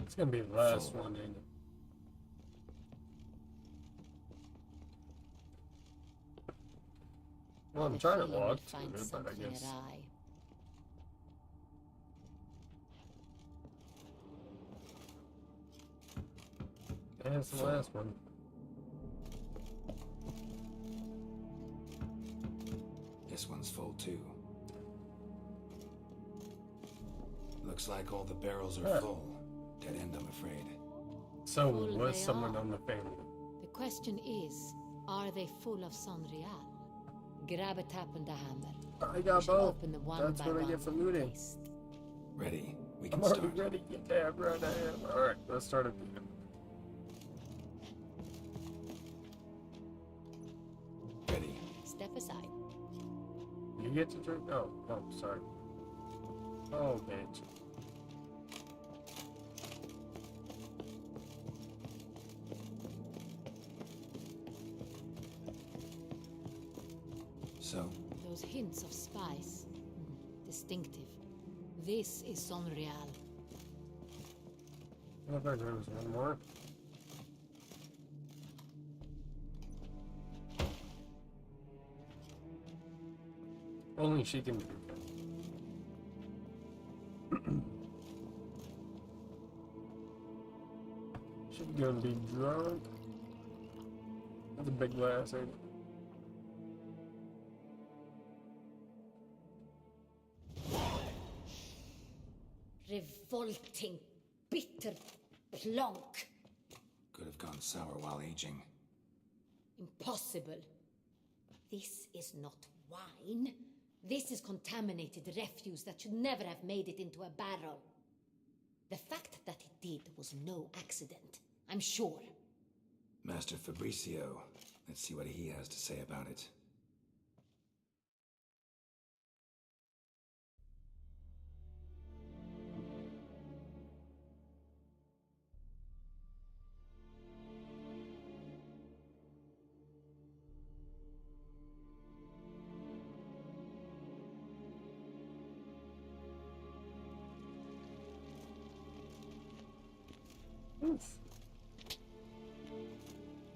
It's gonna be the last Full. one, ain't it? Well, I'm trying to Feeling we'll walk to find it, but I something guess. awry. Yeah, it's the last one. This one's full too. Looks like all the barrels are Yeah. full. Dead end, I'm afraid. So, Full was they someone are. on the family? The question is, are they full of San Real? Grab a tap and a hammer. I We got shall both. open them one That's by what I one get for and looting. taste. Ready? We I'm can already start. ready. Yeah, damn right I am. Alright, let's start at the end. Ready. Step aside. You get to drink? Oh, sorry. Oh, bitch. So, Those hints of spice. Distinctive. This is San Real. I thought there was one more. Only she can do that. She's gonna be drunk. That's a big glass, ain't it? Revolting, bitter plonk. could have gone sour while aging. Impossible. This is not wine. This is contaminated refuse that should never have made it into a barrel. The fact that it did was no accident, I'm sure. Master Fabricio, let's see what he has to say about it.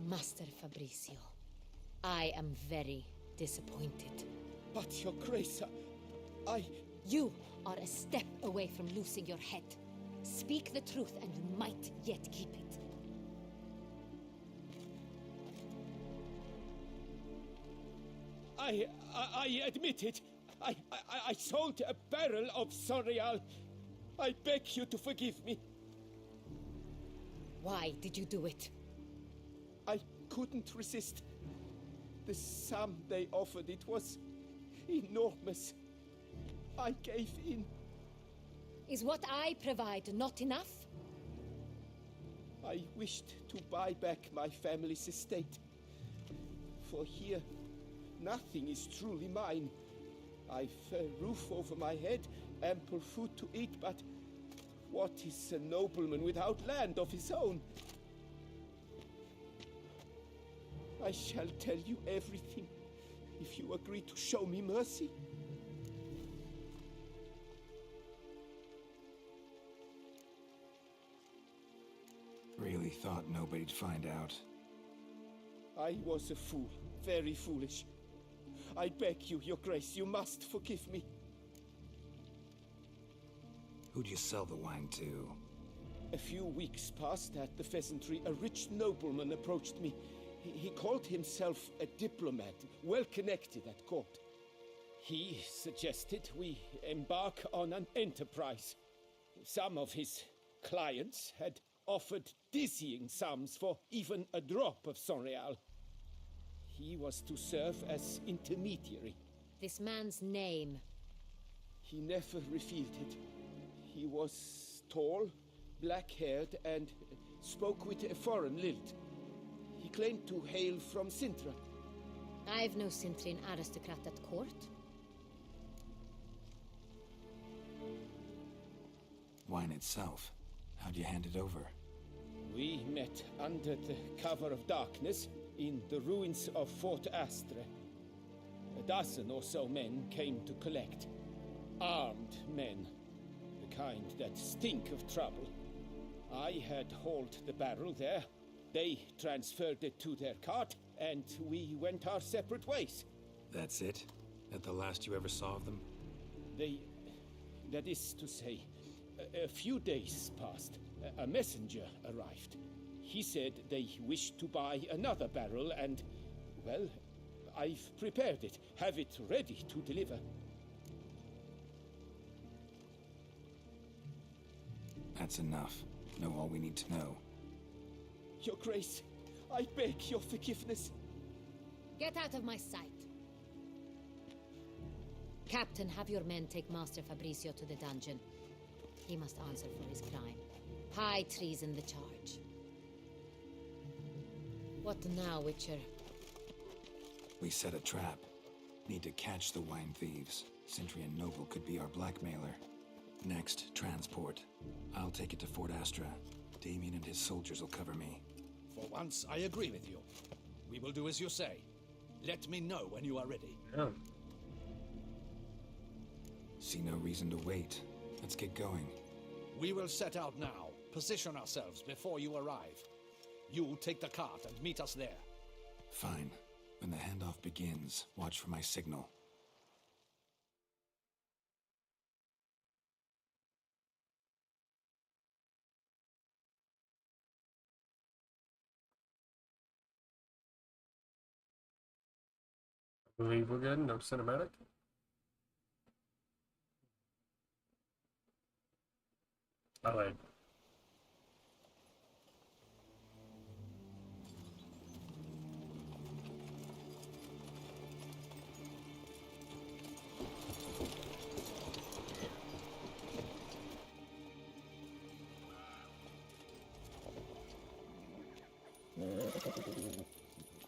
Master Fabricio, I am very disappointed. But, Your Grace, You are a step away from losing your head. Speak the truth and you might yet keep it. I admit it. I sold a barrel of Sorial. I beg you to forgive me. Why did you do it? I couldn't resist. The sum they offered, it was enormous. I gave in. Is what I provide not enough? I wished to buy back my family's estate. For here, nothing is truly mine. I've a roof over my head, ample food to eat, but what is a nobleman without land of his own? I shall tell you everything, if you agree to show me mercy. Really thought nobody'd find out. I was a fool, very foolish. I beg you, Your Grace, you must forgive me. Who'd you sell the wine to? A few weeks past at the Pheasantry, a rich nobleman approached me. He called himself a diplomat, well connected at court. He suggested we embark on an enterprise. Some of his clients had offered dizzying sums for even a drop of Sorial. He was to serve as intermediary. This man's name? He never revealed it. He was tall, black-haired, and spoke with a foreign lilt. He claimed to hail from Sintra. I've no Sintrian aristocrat at court. Wine itself. How'd you hand it over? We met under the cover of darkness in the ruins of Fort Astre. A dozen or so men came to collect. Armed men. The kind that stink of trouble. I had hauled the barrel there. They transferred it to their cart, and we went our separate ways. That's it? That the last you ever saw of them? That is to say, a few days passed. A messenger arrived. He said they wished to buy another barrel and, well, I've prepared it. Have it ready to deliver. That's enough. Know all we need to know. Your Grace, I beg your forgiveness. Get out of my sight. Captain, have your men take Master Fabricio to the dungeon. He must answer for his crime. High treason the charge. What now, Witcher? We set a trap. Need to catch the wine thieves. Sintrian Noble could be our blackmailer. Next, transport. I'll take it to Fort Astra. Damien and his soldiers will cover me. For once, I agree with you. We will do as you say. Let me know when you are ready. Yeah. See no reason to wait. Let's get going. We will set out now. Position ourselves before you arrive. You'll take the cart and meet us there. Fine. When the handoff begins, watch for my signal. I believe we're good. No cinematic. I like.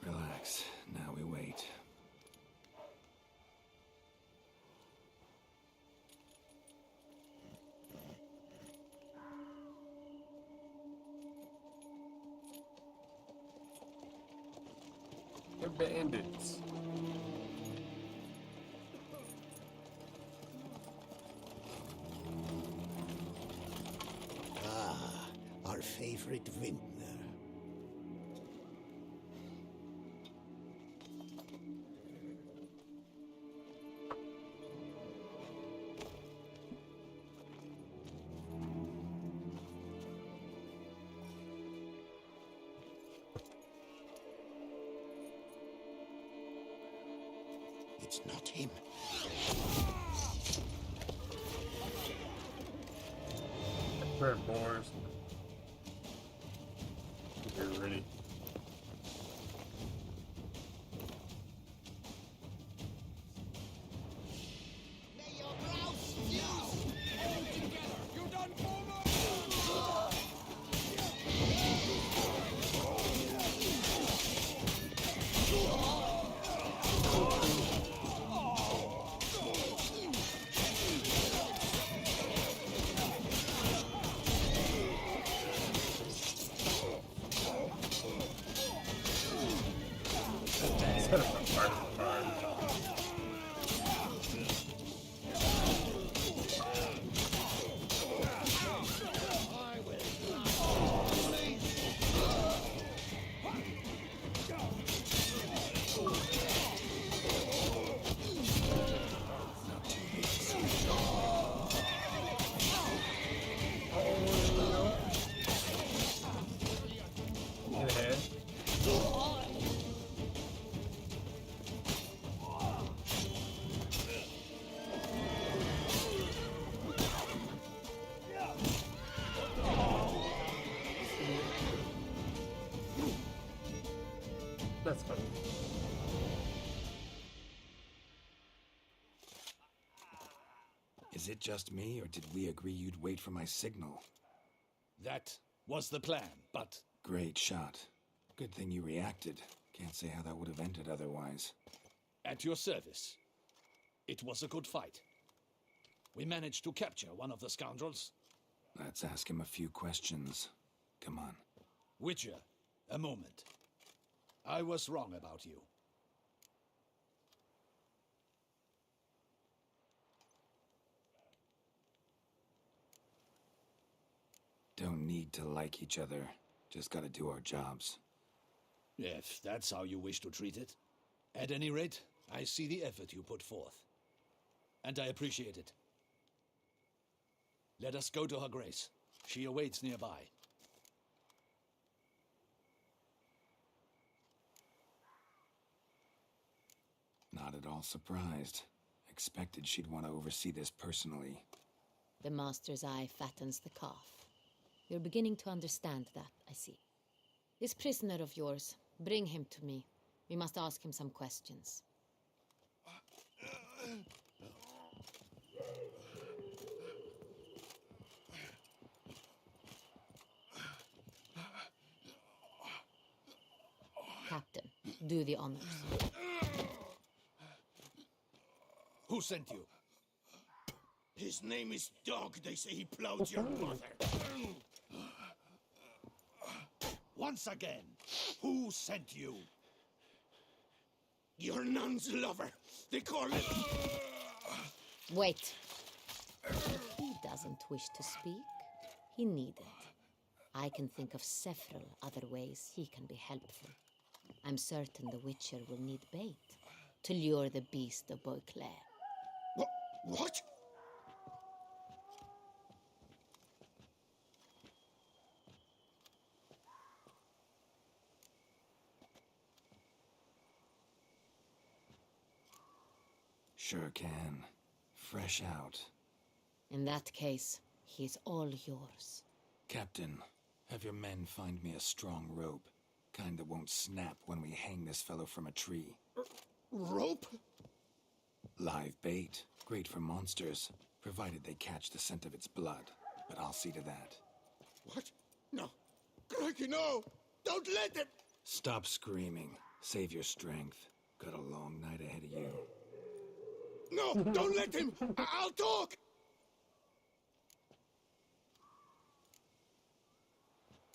Relax. Now we wait. They're bandits. Ah, our favorite vintner. It's not him. Prepare boars. Get ready. Set up a fire farm. In the head. That's funny. Is it just me, or did we agree you'd wait for my signal? That was the plan, but Great shot. Good thing you reacted. Can't say how that would have ended otherwise. at your service. It was a good fight. We managed to capture one of the scoundrels. Let's ask him a few questions. Come on. Witcher, a moment. I was wrong about you. Don't need to like each other. Just gotta do our jobs. If that's how you wish to treat it. At any rate, I see the effort you put forth. And I appreciate it. Let us go to her grace. She awaits nearby. Not at all surprised. Expected she'd want to oversee this personally. The master's eye fattens the calf. You're beginning to understand that, I see. This prisoner of yours, bring him to me. We must ask him some questions. Captain, do the honors. Who sent you? His name is Dog. They say he plowed your mother. Once again, who sent you? Your nun's lover. They call it... Wait. If he doesn't wish to speak, he needn't. I can think of several other ways he can be helpful. I'm certain the Witcher will need bait to lure the beast of Beauclair. What? Sure can. Fresh out. In that case, he's all yours. Captain, have your men find me a strong rope. Kind that won't snap when we hang this fellow from a tree. Rope? Live bait. Great for monsters, provided they catch the scent of its blood. But I'll see to that. What? No. Crikey, no! Don't let them! Stop screaming. Save your strength. Got a long night ahead of you. No, don't let him! I'll talk!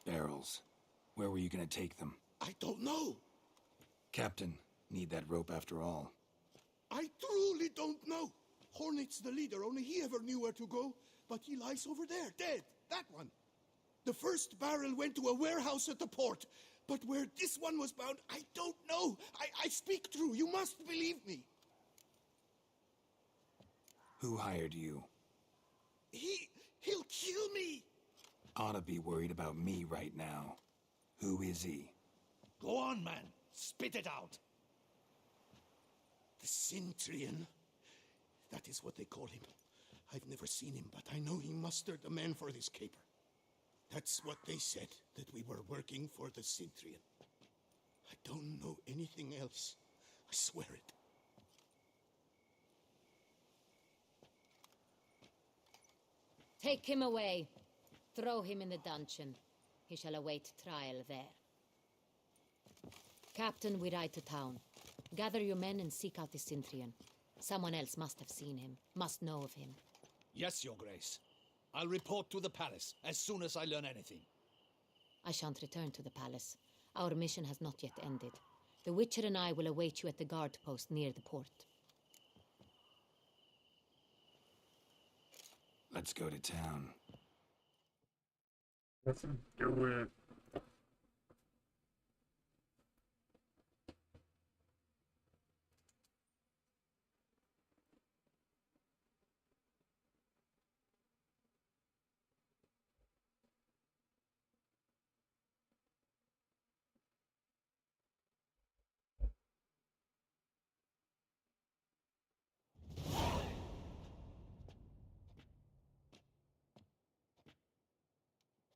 Barrels. Where were you gonna take them? I don't know. Captain, need that rope after all. I truly don't know. Hornet's the leader, only he ever knew where to go. But he lies over there, dead. That one. The first barrel went to a warehouse at the port. But where this one was bound, I don't know. I speak true. You must believe me. Who hired you? He'll kill me. Oughta be worried about me right now. Who is he? Go on, man. Spit it out. The Cintrian. That is what they call him. I've never seen him, but I know he mustered the men for this caper. That's what they said, that we were working for the Cintrian. I don't know anything else. I swear it. Take him away. Throw him in the dungeon. He shall await trial there. Captain, we ride to town. Gather your men and seek out the Cintrian. Someone else must have seen him, must know of him. Yes, Your Grace. I'll report to the palace as soon as I learn anything. I shan't return to the palace. Our mission has not yet ended. The Witcher and I will await you at the guard post near the port. Let's go to town. Let's do it.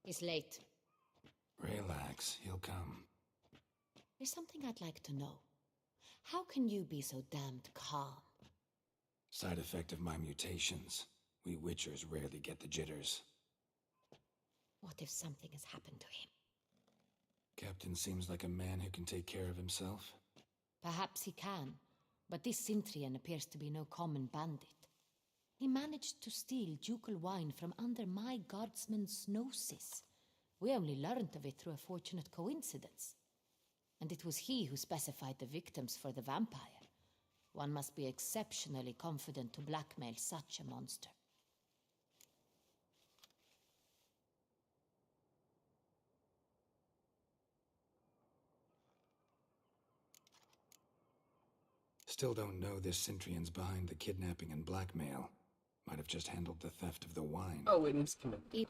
He's late. Relax, he'll come. There's something I'd like to know. How can you be so damned calm? Side effect of my mutations. We Witchers rarely get the jitters. What if something has happened to him? Captain seems like a man who can take care of himself. Perhaps he can, but this Cintrian appears to be no common bandit. He managed to steal ducal wine from under my guardsman's noses. We only learned of it through a fortunate coincidence. And it was he who specified the victims for the vampire. One must be exceptionally confident to blackmail such a monster. Still don't know this Cintrian's behind the kidnapping and blackmail. Might have just handled the theft of the wine. Oh, it is connected.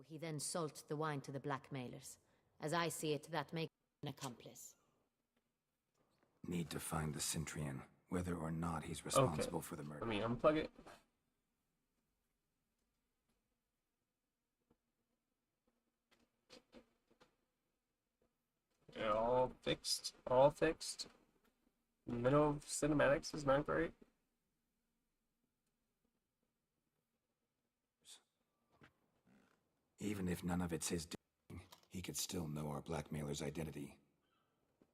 He then sold the wine to the blackmailers. As I see it, that makes him an accomplice. Need to find the Cintrian, whether or not he's responsible for the murder. Let me unplug it. Yeah, all fixed. All fixed. Middle of cinematics is not great. Even if none of it's his doing, he could still know our blackmailer's identity.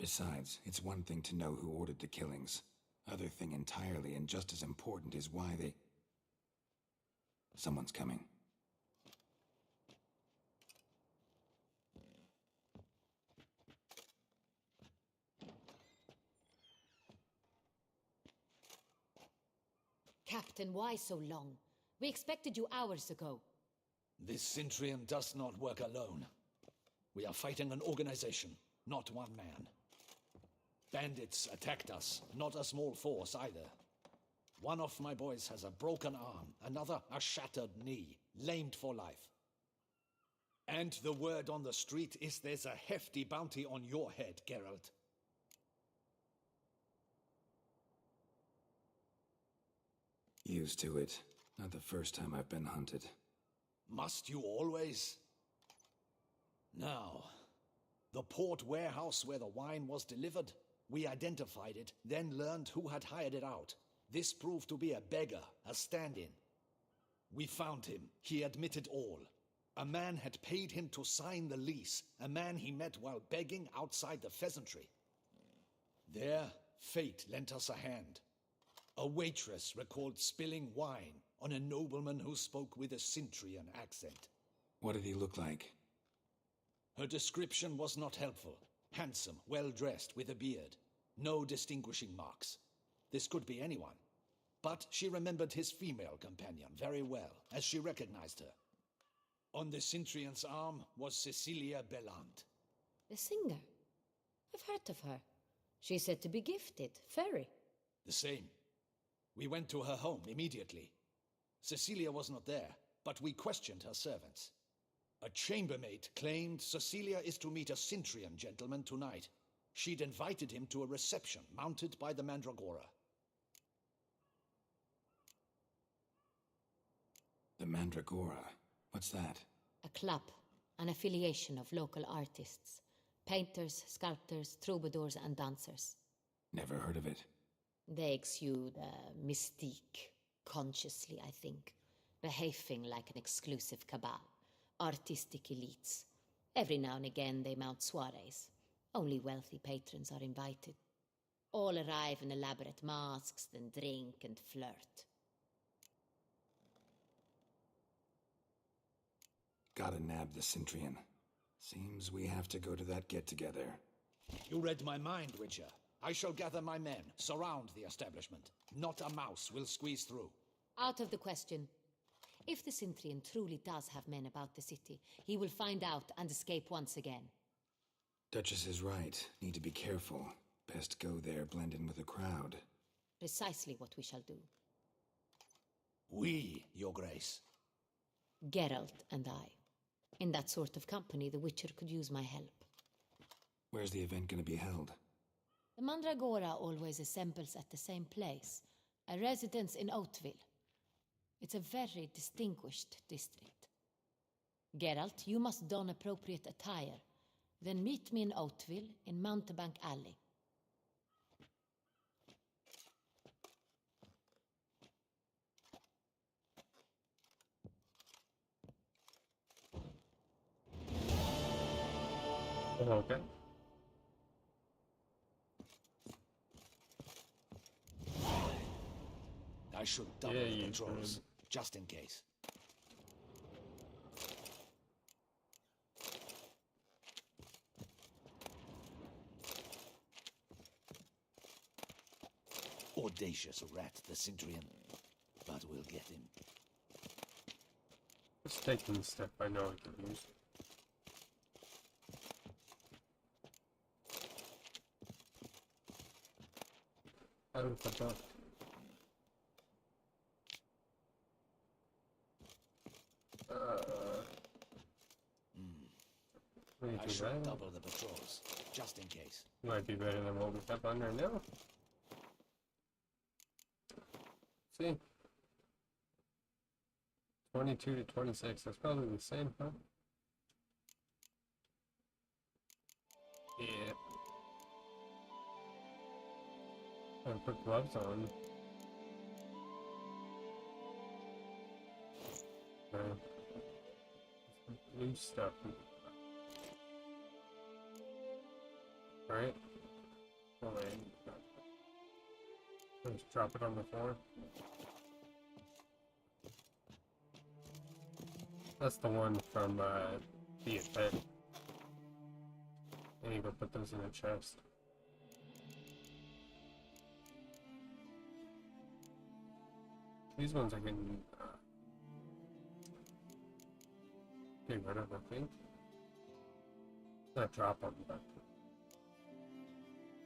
Besides, it's one thing to know who ordered the killings. Other thing entirely, and just as important, is why they... Someone's coming. Captain, why so long? We expected you hours ago. This Cintrian does not work alone. We are fighting an organization, not one man. Bandits attacked us, not a small force either. One of my boys has a broken arm, another a shattered knee, lamed for life. And the word on the street is there's a hefty bounty on your head, Geralt. Used to it. Not the first time I've been hunted. Must you always? Now, the port warehouse where the wine was delivered, we identified it, then learned who had hired it out. This proved to be a beggar, a stand-in. We found him. He admitted all. A man had paid him to sign the lease, a man he met while begging outside the pheasantry. There, fate lent us a hand. A waitress recalled spilling wine on a nobleman who spoke with a Cintrian accent. What did he look like? Her description was not helpful. Handsome, well-dressed, with a beard. No distinguishing marks. This could be anyone. But she remembered his female companion very well, as she recognized her. On the Cintrian's arm was Cecilia Bellant. The singer? I've heard of her. She's said to be gifted, fairy. The same. We went to her home immediately. Cecilia was not there, but we questioned her servants. A chambermaid claimed Cecilia is to meet a Cintrian gentleman tonight. She'd invited him to a reception mounted by the Mandragora. The Mandragora? What's that? A club, an affiliation of local artists. Painters, sculptors, troubadours, and dancers. Never heard of it. They exude a mystique, consciously, I think. Behaving like an exclusive cabal. Artistic elites. Every now and again they mount soirees. Only wealthy patrons are invited. All arrive in elaborate masks, then drink and flirt. Gotta nab the Cintrian. Seems we have to go to that get-together. You read my mind, Witcher. I shall gather my men, surround the establishment. Not a mouse will squeeze through. Out of the question. If the Cintrian truly does have men about the city, he will find out and escape once again. Duchess is right. Need to be careful. Best go there, blend in with the crowd. Precisely what we shall do. We, Your Grace. Geralt and I. In that sort of company, the Witcher could use my help. Where's the event gonna be held? The Mandragora always assembles at the same place, a residence in Oatville. It's a very distinguished district. Geralt, you must don appropriate attire. Then meet me in Oatville in Mountebank Alley. Okay. I should double the patrols, just in case. Audacious rat, the Cintrian. But we'll get him. Just taking the step I know I can use. I don't put that. I should double the patrols, just in case. Might be better than what we have on there now. See? 22 to 26, that's probably the same, huh? Yeah. I'll put gloves on. Loose stuff. Alright. Oh, wait. Just drop it on the floor. That's the one from the event. I need to put those in a chest. These ones I can get rid of, I think. Not drop them, but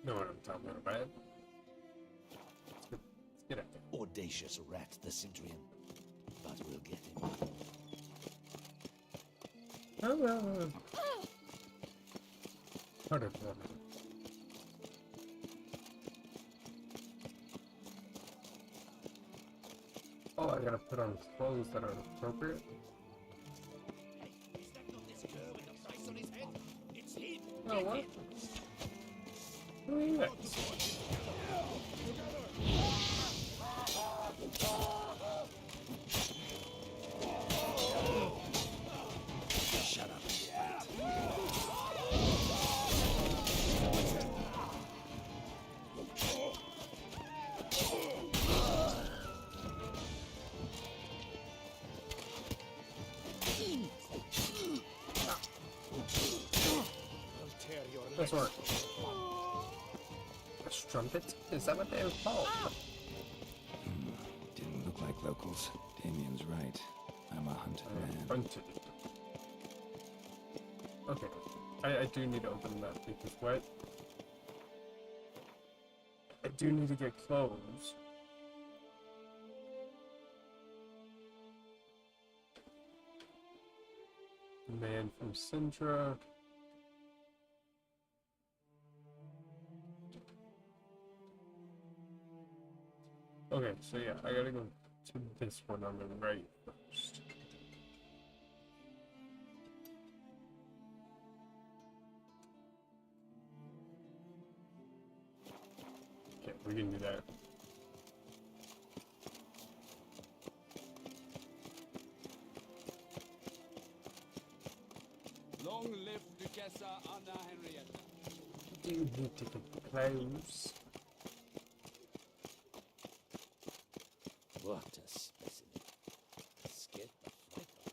you know what I'm talking about. Let's get up there. Audacious rat, the Cintrian. But we'll get him. Hello. Part of them. Oh, I gotta put on clothes that are appropriate. Oh, what? team. I'll tear your That's legs. right. A strumpet? Is that what they were called? Didn't look like locals. Damien's right. I'm a hunted man. Hunted. Okay. I do need to open that because what? I do need to get clothes. Man from Sintra. Okay, so yeah, I gotta go to this one on the right first. Okay, we can do that. Long live Duchessa Anna Henrietta. Do you need to get clothes? What a specimen. Scared the fright of me.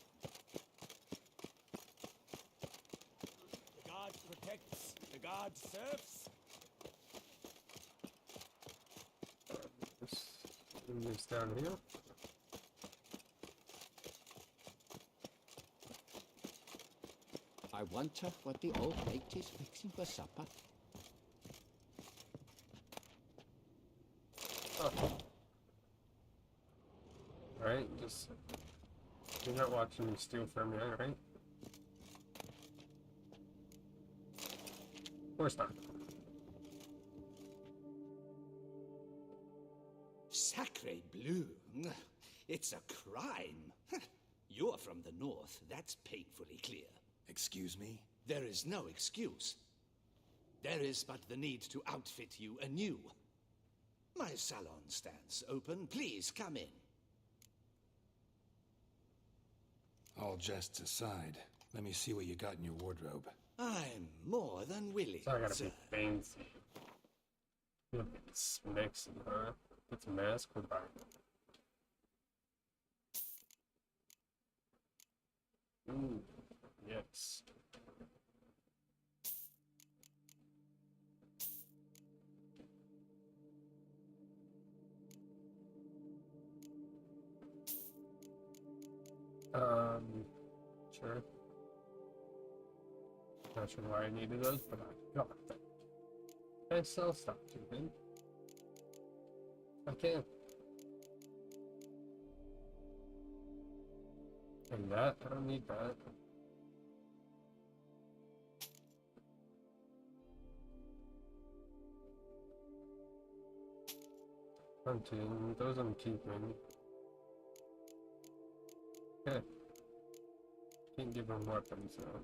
The guard protects, the guard serves. This down here. I wonder what the old mate is fixing for supper. Oh. Right, just you're not watching me steal from me, right? Of course not. Sacre bleu! It's a crime. You're from the north, that's painfully clear. Excuse me? There is no excuse. There is but the need to outfit you anew. My salon stands open. Please come in. All jests aside, let me see what you got in your wardrobe. I'm more than willing, So I gotta sir. be fancy. Look at this mixing, huh? It's a mask or bag. Ooh, yes. Sure. Not sure why I needed those, but I got them. I sell stuff to him. I can. And that, I don't need that. Hunting, those I'm keeping. Okay. Can't give them weapons though.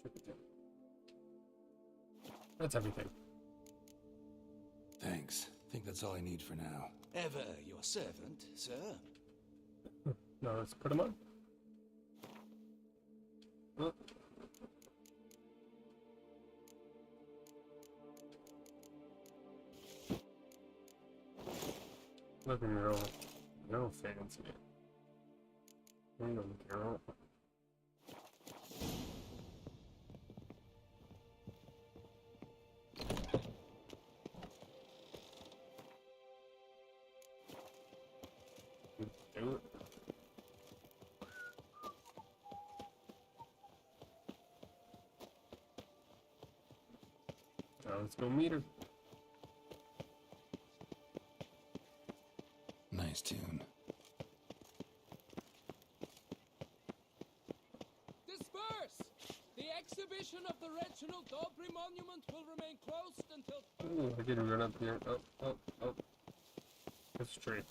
Should be good. That's everything. Thanks. Think that's all I need for now. Ever your servant, sir. No, let's put them on. Oh. Looking real fancy. Hang on, girl. Do it. Now let's go meet her. Nice tune. Disperse! The exhibition of the Reginald Dobry Monument will remain closed until... Ooh, I didn't run up here. Oh. That's straight.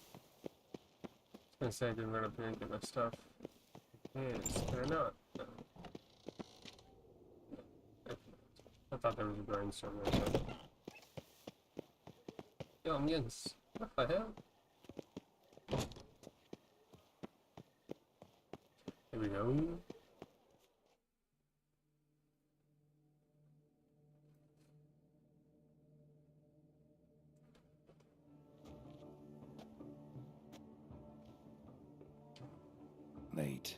I was gonna say I can run up here and get my stuff. Yes, can I not? No. I thought there was a grindstone right there. Yo, onions. What the hell? Here we go. Late.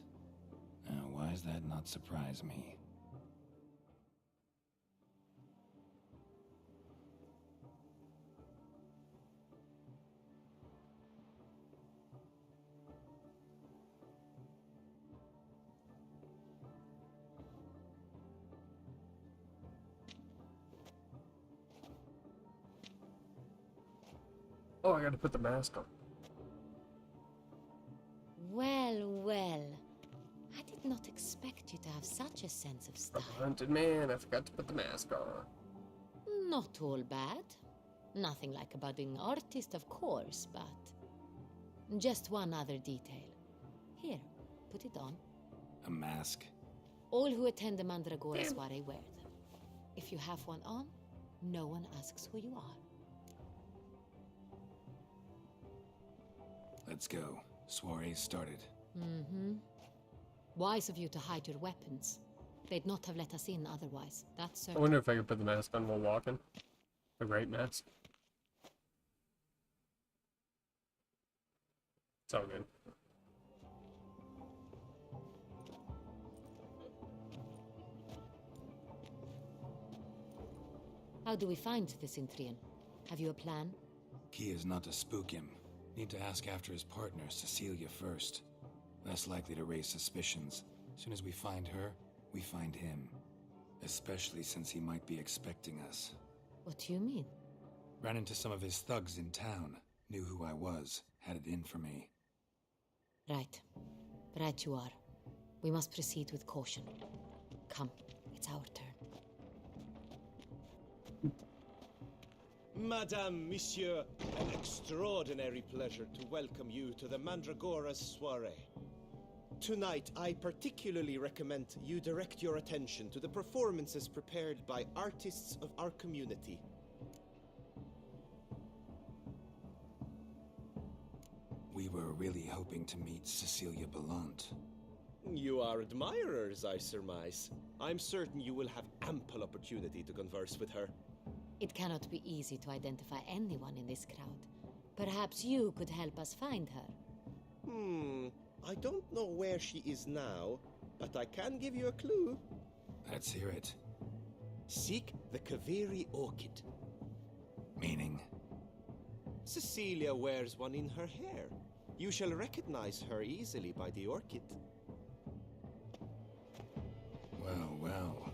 Now, why does that not surprise me? Oh, I gotta put the mask on. Well, well. I did not expect you to have such a sense of I'm style. a hunted man. I forgot to put the mask on. Not all bad. Nothing like a budding artist, of course, but just one other detail. Here, put it on. A mask? All who attend the Mandragora soiree wear them. If you have one on, no one asks who you are. Let's go. Soiree started. Mm-hmm. Wise of you to hide your weapons. They'd not have let us in otherwise. That's I certain. wonder if I could put the mask on while walking. The right mask. It's all good. How do we find the Cintrian? Have you a plan? Key is not to spook him. Need to ask after his partner, Cecilia, first. Less likely to raise suspicions. As soon as we find her, we find him. Especially since he might be expecting us. What do you mean? Ran into some of his thugs in town. Knew who I was. Had it in for me. Right. Right you are. We must proceed with caution. Come, it's our turn. Madame, Monsieur, an extraordinary pleasure to welcome you to the Mandragora's soiree. Tonight, I particularly recommend you direct your attention to the performances prepared by artists of our community. We were really hoping to meet Cecilia Belant. You are admirers, I surmise. I'm certain you will have ample opportunity to converse with her. It cannot be easy to identify anyone in this crowd. Perhaps you could help us find her. I don't know where she is now, but I can give you a clue. Let's hear it. Seek the Kaveri orchid. Meaning? Cecilia wears one in her hair. You shall recognize her easily by the orchid. Well, well.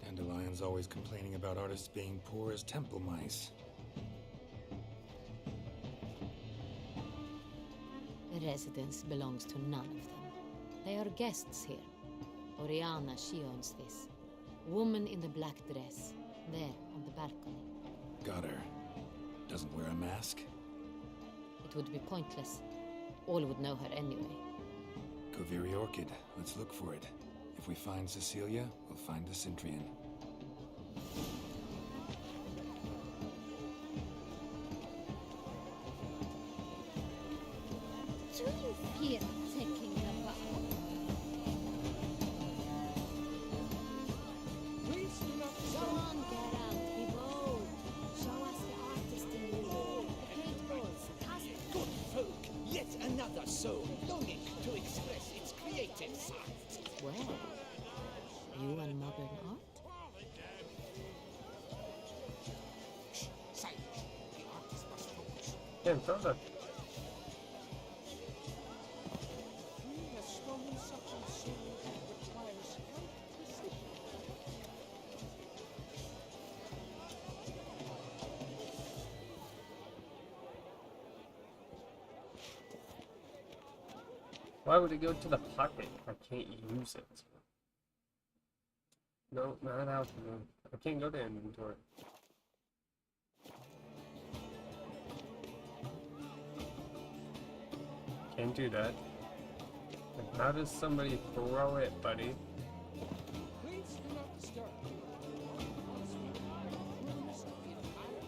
Dandelion's always complaining about artists being poor as temple mice. The residence belongs to none of them. They are guests here. Oriana, she owns this. Woman in the black dress. There, on the balcony. Got her. Doesn't wear a mask? It would be pointless. All would know her anyway. Kaveri Orchid. Let's look for it. If we find Cecilia, we'll find the Cintrian. Do you fear taking the vow? Please do not Go on, Geralt, be bold. Show us the artist in you. The paintballs, cast it. Good folk, yet another soul longing to express its creative side. Well, you and modern art? Silence. The artist must focus. Can't throw that. He has stolen such a soul that requires great precision. Why would it go to the pocket if I can't use it? No, not out. I can't go to inventory. Can't do that. Like, how does somebody throw it, buddy? Please do not disturb. Once we find the ruins of the entire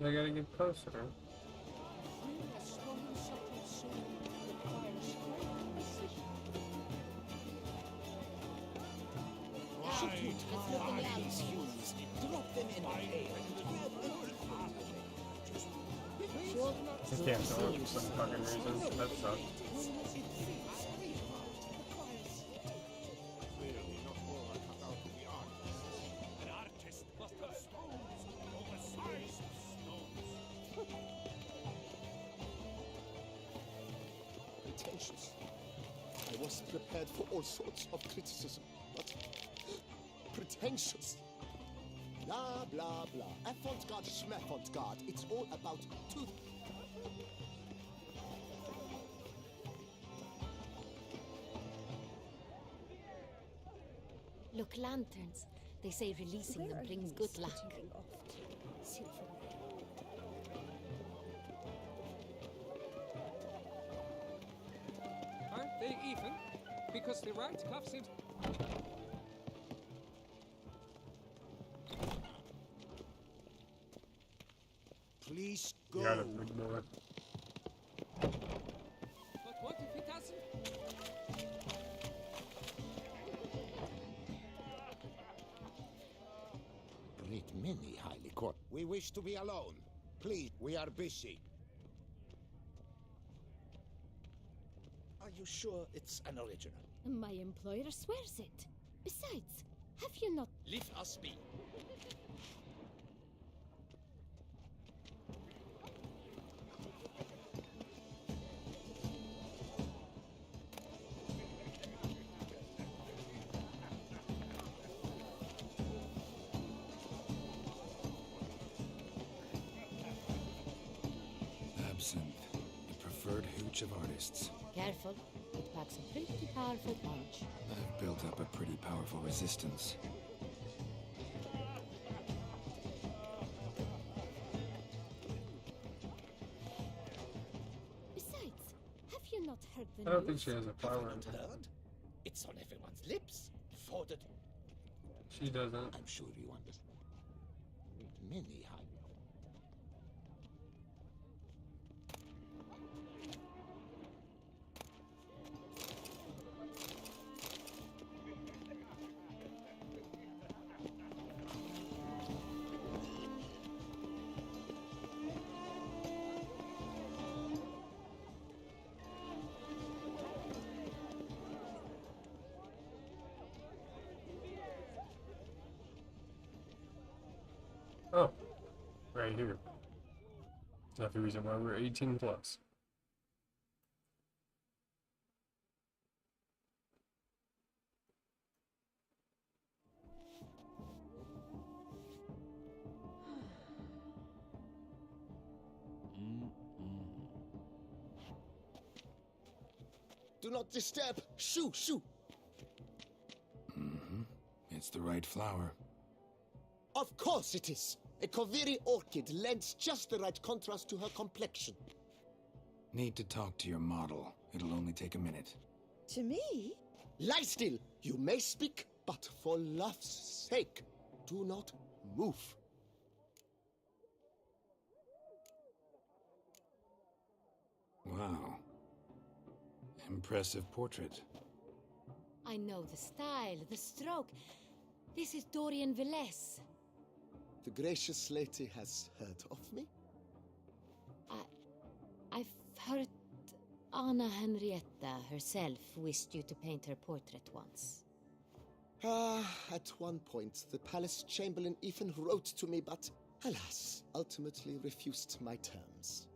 I gotta get closer. He has stolen such a Let's look in the alleys. Drop them in the pail. Grab empty Sure. I can't do it for some fucking reason. That sucks. An artist must have stones oversized stones. Pretentious. I was prepared for all sorts of criticism, but pretentious. Blah, blah, blah. Avant-garde, schmavant-garde. It's all about tooth. Look, lanterns. They say releasing them brings good luck. Aren't they even? Because the right cuff seems... Please You go. gotta ignore it. But what if he doesn't? Great many highly court. We wish to be alone. Please, we are busy. Are you sure it's an original? My employer swears it. Besides, have you not... Leave us be. Absinthe, the preferred hooch of artists. Careful, it packs a pretty powerful punch. I've built up a pretty powerful resistance. Besides, have you not heard the I don't think news? she has a flower in her. Heard? It's on everyone's lips. Forwarded. She doesn't. I'm sure you understand. Many high. Oh, right here. That's the reason why we're 18 plus. Do not disturb. Shoo, shoo. Mm-hmm. It's the right flower. Of course it is. A Koviri orchid lends just the right contrast to her complexion. Need to talk to your model. It'll only take a minute. To me? Lie still. You may speak, but for love's sake, do not move. Wow. Impressive portrait. I know the style, the stroke. This is Dorian Velez. The gracious lady has heard of me? I've heard Anna Henrietta herself wished you to paint her portrait once. At one point, the palace chamberlain even wrote to me, but alas, ultimately refused my terms.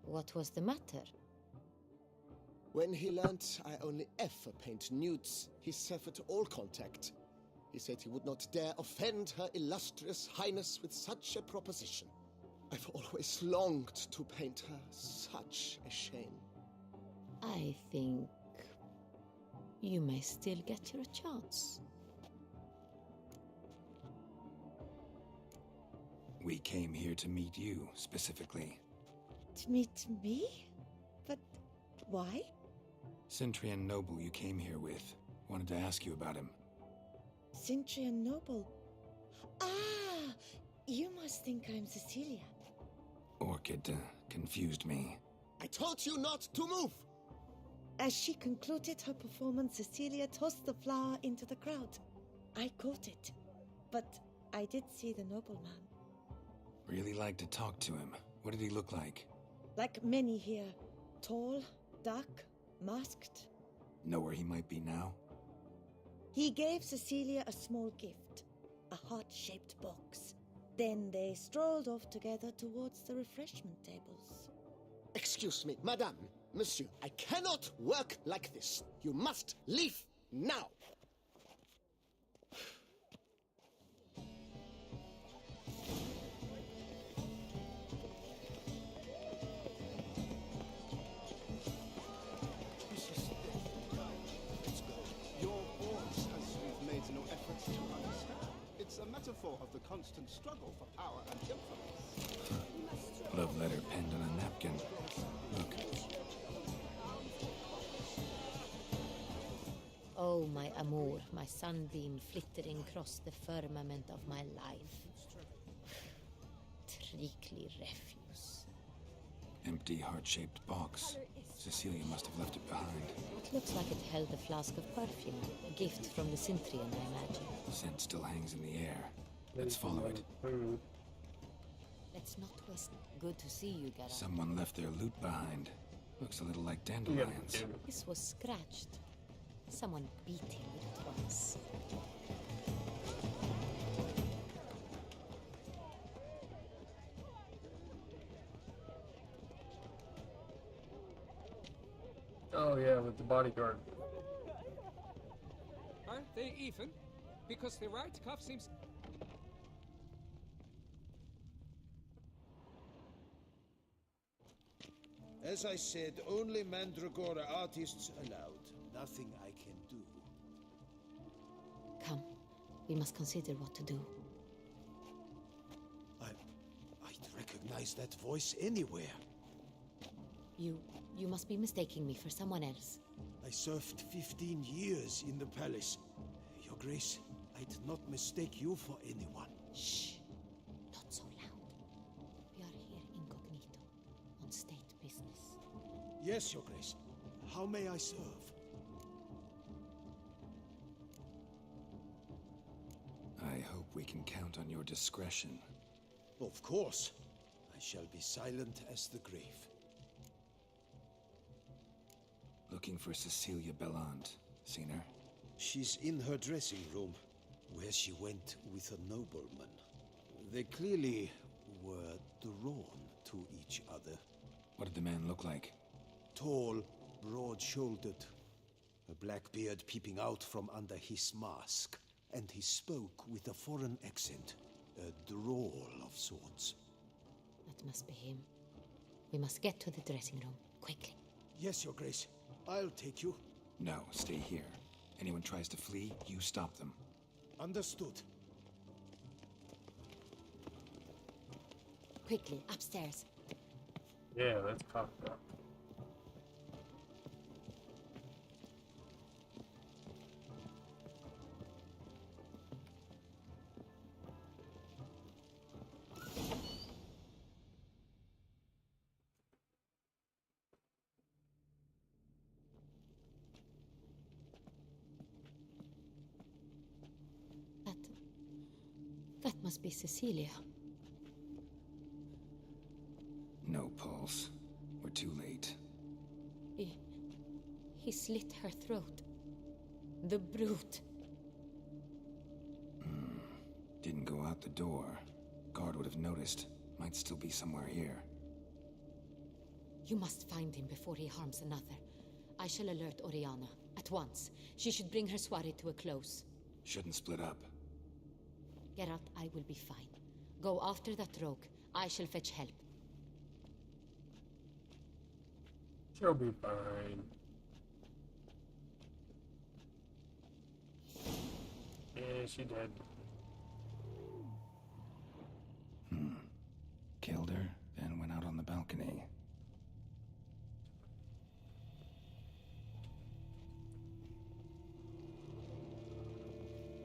What was the matter? When he learnt I only ever paint nudes, he severed all contact. He said he would not dare offend her illustrious highness with such a proposition. I've always longed to paint her. Such a shame. I think you may still get your chance. We came here to meet you, specifically. To meet me? But why? Cintrian Noble you came here with. Wanted to ask you about him. Cintrian Noble. Ah! You must think I'm Cecilia. Orchid confused me. I told you not to move! As she concluded her performance, Cecilia tossed the flower into the crowd. I caught it. But I did see the nobleman. Really like to talk to him. What did he look like? Like many here. Tall, dark, masked. Know where he might be now? He gave Cecilia a small gift, a heart-shaped box. Then they strolled off together towards the refreshment tables. Excuse me, madame, monsieur, I cannot work like this. You must leave now. Your voice, as we've made no effort to understand. It's a metaphor of the constant struggle for power and influence. Love letter penned on a napkin. Look. Oh, my amour, my sunbeam flittering across the firmament of my life. Treacly refuse. Empty heart-shaped box. Cecilia must have left it behind. It looks like it held a flask of perfume, a gift from the Cintrian, I imagine. Scent still hangs in the air. Let's follow it. Let's not waste. Good to see you, Geralt. Someone left their loot behind. Looks a little like dandelions. This was scratched. Someone beat him with it once. Oh yeah, with the bodyguard. Aren't they even? Because the right cuff seems... As I said, only Mandragora artists allowed. Nothing I can do. Come, we must consider what to do. I'd recognize that voice anywhere. You must be mistaking me for someone else. I served 15 years in the palace. Your Grace, I'd not mistake you for anyone. Shh! Not so loud. We are here incognito, on state business. Yes, Your Grace. How may I serve? I hope we can count on your discretion. Of course. I shall be silent as the grave. Looking for Cecilia Bellant. Seen her? She's in her dressing room, where she went with a nobleman. They clearly were drawn to each other. What did the man look like? Tall, broad-shouldered, a black beard peeping out from under his mask, and he spoke with a foreign accent, a drawl of sorts. That must be him. We must get to the dressing room, quickly. Yes, Your Grace. I'll take you. No, stay here. Anyone tries to flee, you stop them. Understood. Quickly, upstairs. Yeah, that's cocked up. That must be Cecilia. No pulse. We're too late. He slit her throat. The brute. Didn't go out the door. Guard would have noticed. Might still be somewhere here. You must find him before he harms another. I shall alert Oriana. At once. She should bring her soirée to a close. Shouldn't split up. Geralt, I will be fine. Go after that rogue. I shall fetch help. She'll be fine. Yeah, she did. Killed her, then went out on the balcony.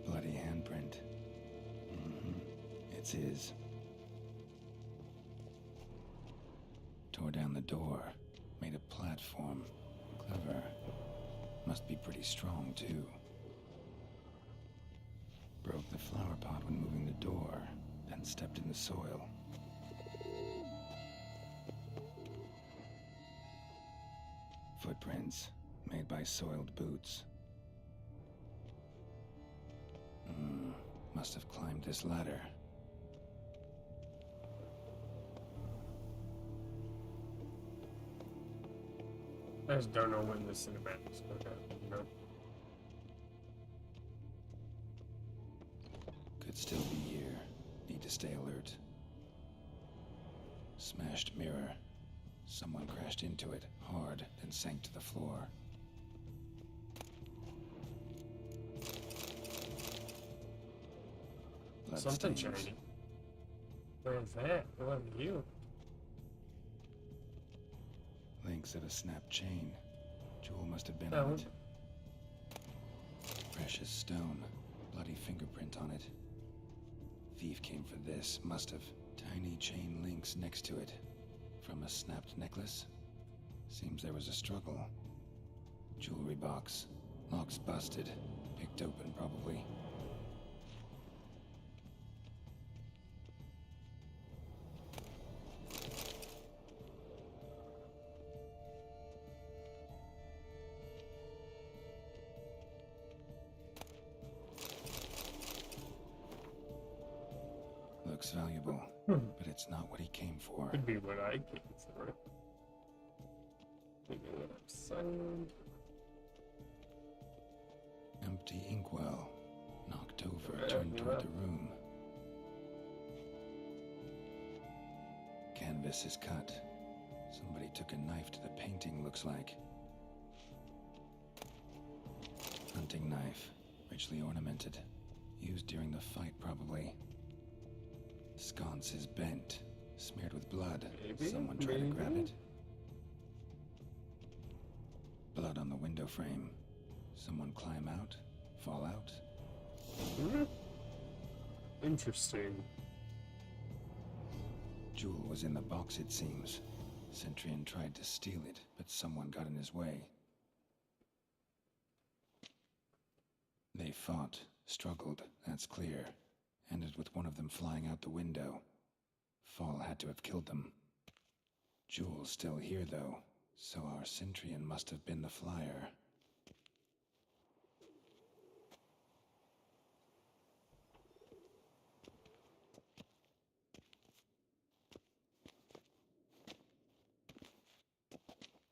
Bloody handprint. It's his. Tore down the door. Made a platform. Clever. Must be pretty strong, too. Broke the flower pot when moving the door, then stepped in the soil. Footprints made by soiled boots. Must have climbed this ladder. I just don't know when the cinematics go down, you know? Could still be here. Need to stay alert. Smashed mirror. Someone crashed into it hard, then sank to the floor. Something Bloodstains. shiny. Where's that? Who are you? Links of a snapped chain. Jewel must have been Oh. on it. Precious stone. Bloody fingerprint on it. Thief came for this, must have. Tiny chain links next to it. From a snapped necklace? Seems there was a struggle. Jewelry box. Lock's busted. Picked open, probably. Looks valuable, but it's not what he came for. Could be what I came for. Maybe what I'm saying. Empty inkwell. Knocked over, Yeah, turned yeah. toward the room. Canvas is cut. Somebody took a knife to the painting, looks like. Hunting knife. Richly ornamented. Used during the fight, probably. Sconce is bent. Smeared with blood. Maybe, Someone tried to grab maybe. it. Blood on the window frame. Someone climb out? Fall out? Interesting. Jewel was in the box, it seems. Centurion tried to steal it, but someone got in his way. They fought, struggled, that's clear. Ended with one of them flying out the window. Fall had to have killed them. Jewel's still here, though, so our Centurion must have been the flyer.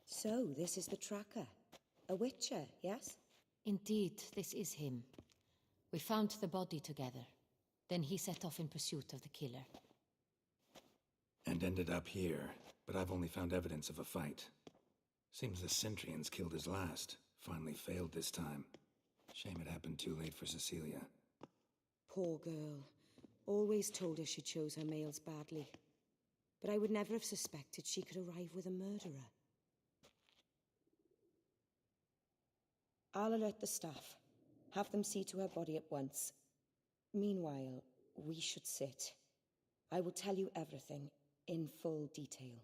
So, this is the tracker. A witcher, yes? Indeed, this is him. We found the body together. Then he set off in pursuit of the killer. And ended up here, but I've only found evidence of a fight. Seems the Centurions killed his last. Finally failed this time. Shame it happened too late for Cecilia. Poor girl. Always told her she chose her males badly. But I would never have suspected she could arrive with a murderer. I'll alert the staff. Have them see to her body at once. Meanwhile, we should sit. I will tell you everything in full detail.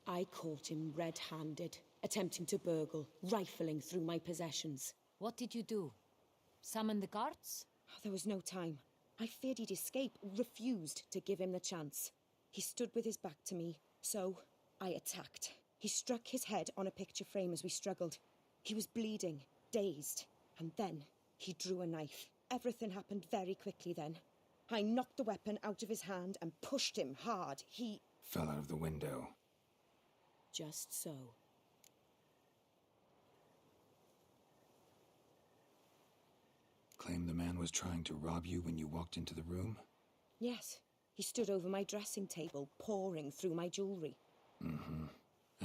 I caught him red-handed, attempting to burgle, rifling through my possessions. What did you do? Summon the guards? There was no time. I feared he'd escape, refused to give him the chance. He stood with his back to me, so I attacked. He struck his head on a picture frame as we struggled. He was bleeding, dazed, and then he drew a knife. Everything happened very quickly then. I knocked the weapon out of his hand and pushed him hard. He Fell out of the window. just so. Claim the man was trying to rob you when you walked into the room? Yes, he stood over my dressing table, pouring through my jewelry. Mm-hmm.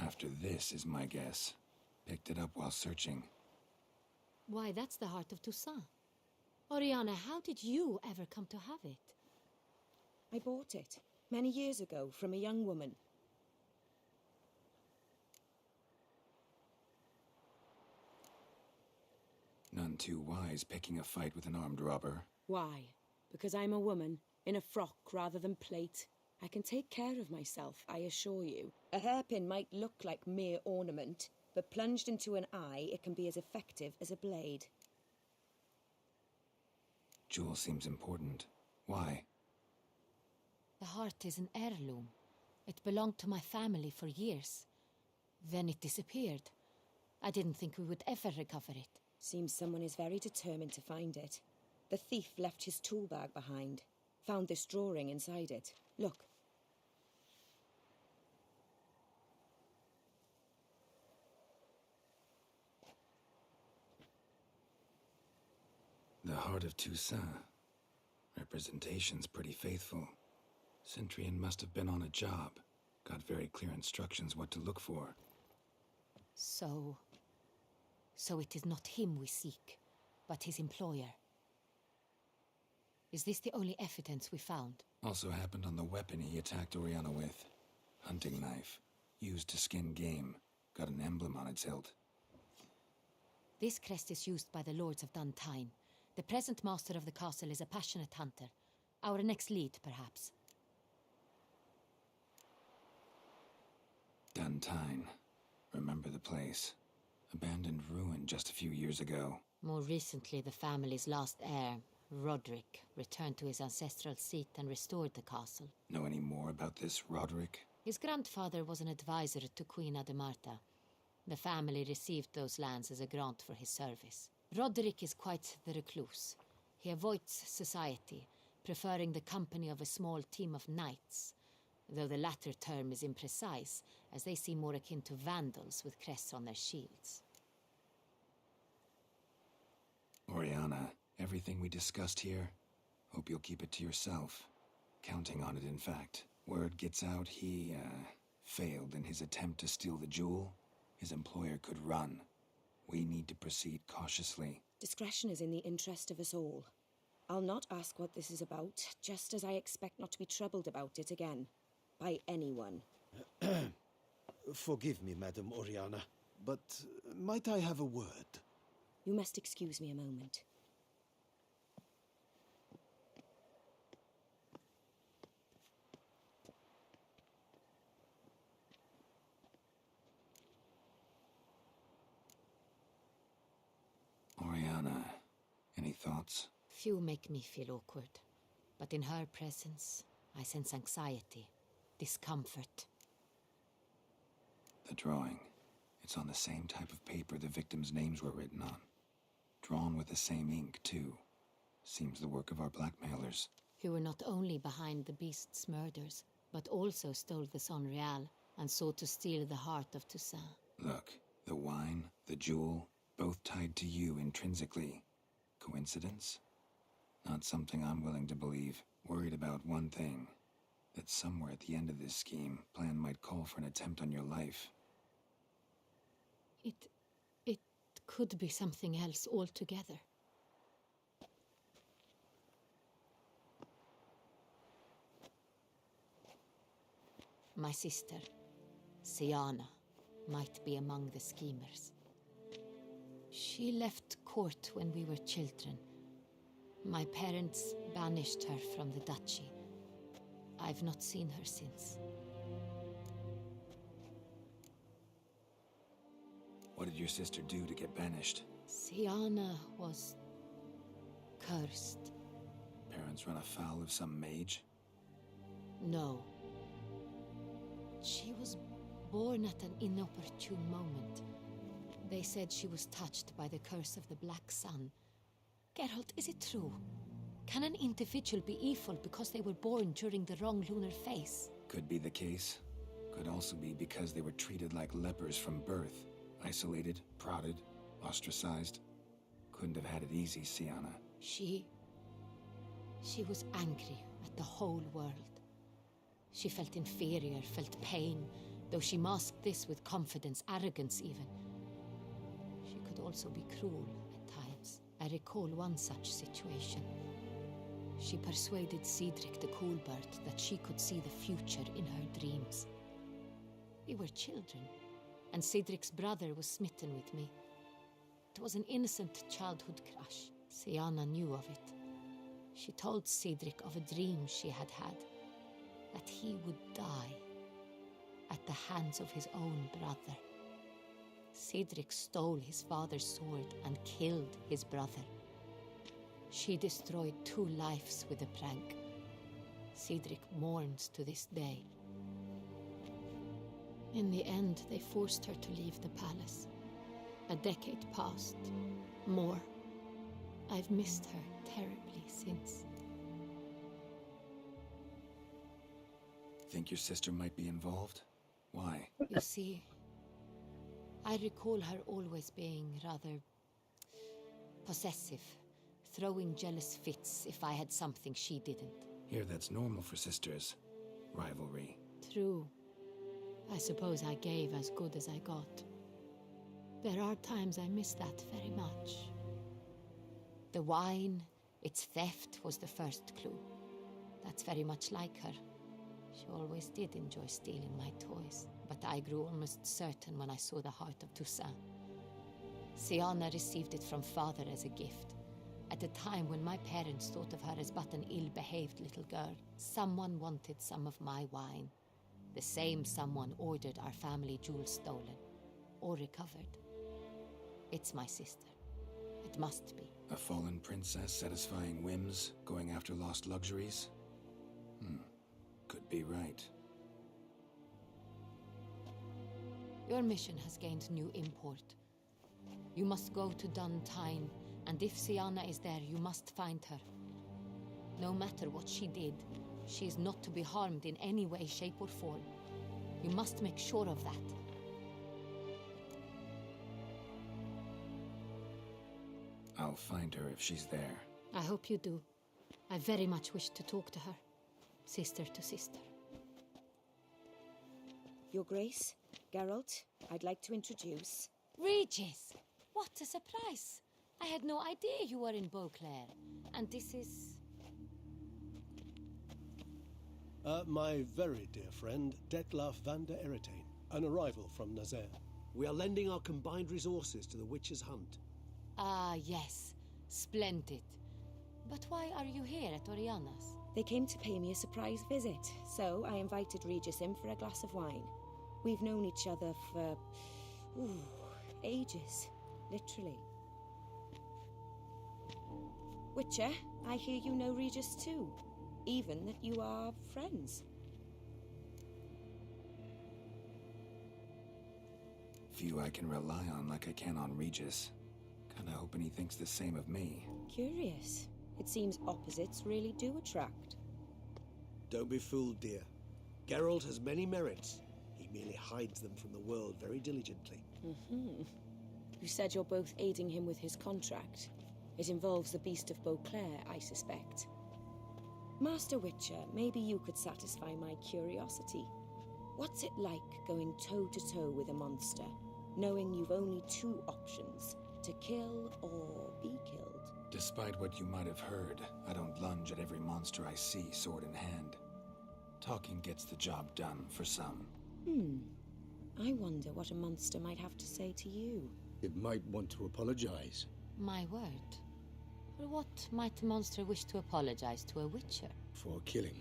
After this is my guess. Picked it up while searching. Why, that's the heart of Toussaint. Oriana, how did you ever come to have it? I bought it many years ago from a young woman. None too wise picking a fight with an armed robber. Why? Because I'm a woman, in a frock rather than plate, I can take care of myself, I assure you. A hairpin might look like mere ornament, but plunged into an eye, it can be as effective as a blade. Jewel seems important. Why? The heart is an heirloom. It belonged to my family for years. Then it disappeared. I didn't think we would ever recover it. Seems someone is very determined to find it. The thief left his tool bag behind. Found this drawing inside it. Look. The Heart of Toussaint. Representation's pretty faithful. Centurion must have been on a job. Got very clear instructions what to look for. So it is not him we seek, but his employer. Is this the only evidence we found? Also happened on the weapon he attacked Oriana with. Hunting knife. Used to skin game. Got an emblem on its hilt. This crest is used by the Lords of Duntine. The present master of the castle is a passionate hunter. Our next lead, perhaps. Duntine. Remember the place. Abandoned ruin just a few years ago. More recently, the family's last heir, Roderick, returned to his ancestral seat and restored the castle. Know any more about this Roderick? His grandfather was an advisor to Queen Ademarta. The family received those lands as a grant for his service. Roderick is quite the recluse. He avoids society, preferring the company of a small team of knights, though the latter term is imprecise, as they seem more akin to vandals with crests on their shields. Oriana, everything we discussed here, hope you'll keep it to yourself. Counting on it, in fact. Word gets out he, failed in his attempt to steal the jewel. His employer could run. We need to proceed cautiously. Discretion is in the interest of us all. I'll not ask what this is about, just as I expect not to be troubled about it again. By anyone. Forgive me, Madam Oriana, but might I have a word? You must excuse me a moment. Oriana, any thoughts? Few make me feel awkward, but in her presence, I sense anxiety, discomfort. The drawing. It's on the same type of paper the victims' names were written on. Drawn with the same ink, too. Seems the work of our blackmailers. Who were not only behind the beast's murders, but also stole the Son Real and sought to steal the heart of Toussaint. Look, the wine, the jewel, both tied to you intrinsically. Coincidence? Not something I'm willing to believe. Worried about one thing. That somewhere at the end of this scheme, plan might call for an attempt on your life. It could be something else altogether. My sister, Siana, might be among the schemers. She left court when we were children. My parents banished her from the duchy. I've not seen her since. What did your sister do to get banished? Siana was cursed. Parents run afoul of some mage? No. She was born at an inopportune moment. They said she was touched by the curse of the Black Sun. Geralt, is it true? Can an individual be evil because they were born during the wrong lunar phase? Could be the case. Could also be because they were treated like lepers from birth. Isolated, prodded, ostracized. Couldn't have had it easy, Siana. She was angry at the whole world. She felt inferior, felt pain, though she masked this with confidence, arrogance even. She could also be cruel at times. I recall one such situation. She persuaded Cedric the Coolbird that she could see the future in her dreams. We were children, and Cedric's brother was smitten with me. It was an innocent childhood crush. Siana knew of it. She told Cedric of a dream she had had. that he would die at the hands of his own brother. Cedric stole his father's sword and killed his brother. She destroyed 2 lives with a prank. Cedric mourns to this day. In the end, they forced her to leave the palace. A decade passed. More. I've missed her terribly since. Think your sister might be involved? Why? You see, I recall her always being rather possessive, throwing jealous fits if I had something she didn't. Here, that's normal for sisters. Rivalry. True. I suppose I gave as good as I got. There are times I miss that very much. The wine, its theft, was the first clue. That's very much like her. She always did enjoy stealing my toys, but I grew almost certain when I saw the heart of Toussaint. Syanna received it from father as a gift. At a time when my parents thought of her as but an ill-behaved little girl, someone wanted some of my wine. The same someone ordered our family jewels stolen, or recovered. It's my sister. It must be. A fallen princess satisfying whims, going after lost luxuries? Could be right. Your mission has gained new import. You must go to Dun Tine, and if Syanna is there, you must find her. No matter what she did, she is not to be harmed in any way, shape, or form. You must make sure of that. I'll find her if she's there. I hope you do. I very much wish to talk to her. Sister to sister. Your Grace, Geralt, I'd like to introduce... Regis! What a surprise! I had no idea you were in Beauclair. And this is... My very dear friend, Detlaf van der Eretain, an arrival from Nazaire. We are lending our combined resources to the Witcher's hunt. Ah, yes. Splendid. But why are you here at Oriana's? They came to pay me a surprise visit, so I invited Regis in for a glass of wine. We've known each other for... ages. Literally. Witcher, I hear you know Regis too. Even that you are friends. Few I can rely on like I can on Regis. Kinda hoping he thinks the same of me. Curious. It seems opposites really do attract. Don't be fooled, dear. Geralt has many merits. He merely hides them from the world very diligently. You said you're both aiding him with his contract. It involves the Beast of Beauclair, I suspect. Master Witcher, maybe you could satisfy my curiosity. What's it like going toe-to-toe with a monster, knowing you've only 2 options, to kill or be killed? Despite what you might have heard, I don't lunge at every monster I see sword in hand. Talking gets the job done for some. I wonder what a monster might have to say to you. It might want to apologize. My word. For what might a monster wish to apologize to a witcher? For killing.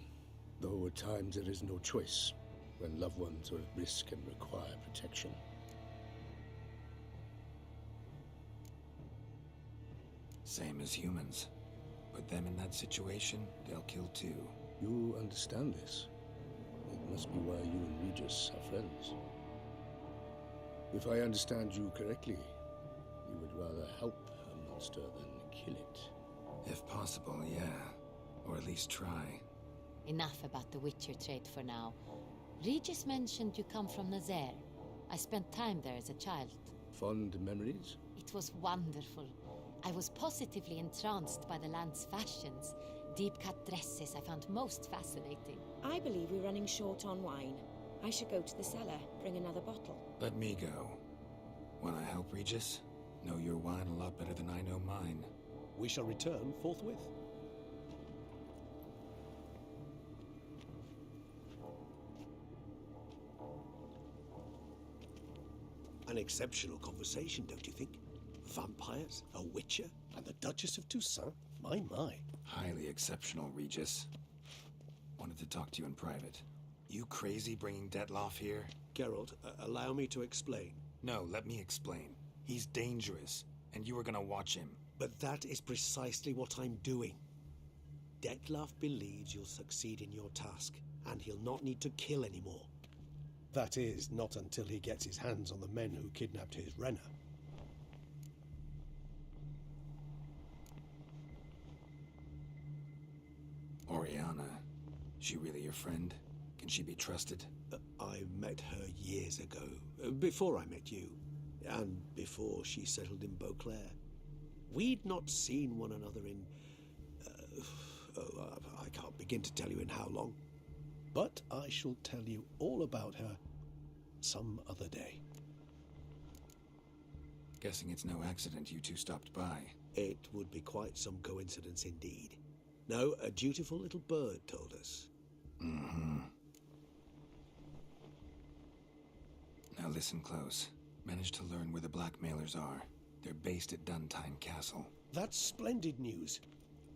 Though at times there is no choice, when loved ones are at risk and require protection. Same as humans. Put them in that situation, they'll kill too. You understand this. It must be why you and Regis are friends. If I understand you correctly, you would rather help a monster than kill it. If possible, yeah. Or at least try. Enough about the Witcher trade for now. Regis mentioned you come from Nazaire. I spent time there as a child. Fond memories? It was wonderful. I was positively entranced by the land's fashions. Deep-cut dresses I found most fascinating. I believe we're running short on wine. I should go to the cellar, bring another bottle. Let me go. Wanna help, Regis? Know your wine a lot better than I know mine. We shall return forthwith. An exceptional conversation, don't you think? Vampires, a witcher, and the Duchess of Toussaint? My. Highly exceptional, Regis. Wanted to talk to you in private. You crazy bringing Detloff here? Geralt, allow me to explain. No, let me explain. He's dangerous, and you are gonna watch him. But that is precisely what I'm doing. Detlaff believes you'll succeed in your task, and he'll not need to kill anymore. That is, not until he gets his hands on the men who kidnapped his Renna. Oriana, she really your friend? Can she be trusted? I met her years ago, before I met you, and before she settled in Beauclair. We'd not seen one another in... I can't begin to tell you in how long. But I shall tell you all about her some other day. Guessing it's no accident you two stopped by. It would be quite some coincidence indeed. No, a dutiful little bird told us. Mm-hmm. Now listen close. Managed to learn where the blackmailers are. They're based at Duntine Castle. That's splendid news.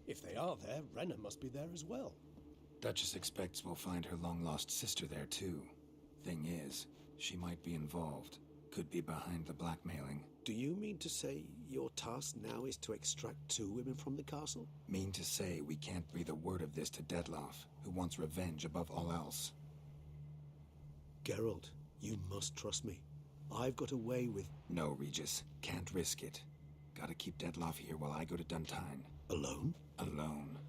If they are there, Renna must be there as well. Duchess expects we'll find her long-lost sister there too. Thing is, she might be involved. Could be behind the blackmailing. Do you mean to say your task now is to extract 2 women from the castle? Mean to say we can't breathe a word of this to Detloff, who wants revenge above all else. Geralt, you must trust me. I've got away with... No, Regis. Can't risk it. Gotta keep Detloff here while I go to Duntine. Alone? Alone.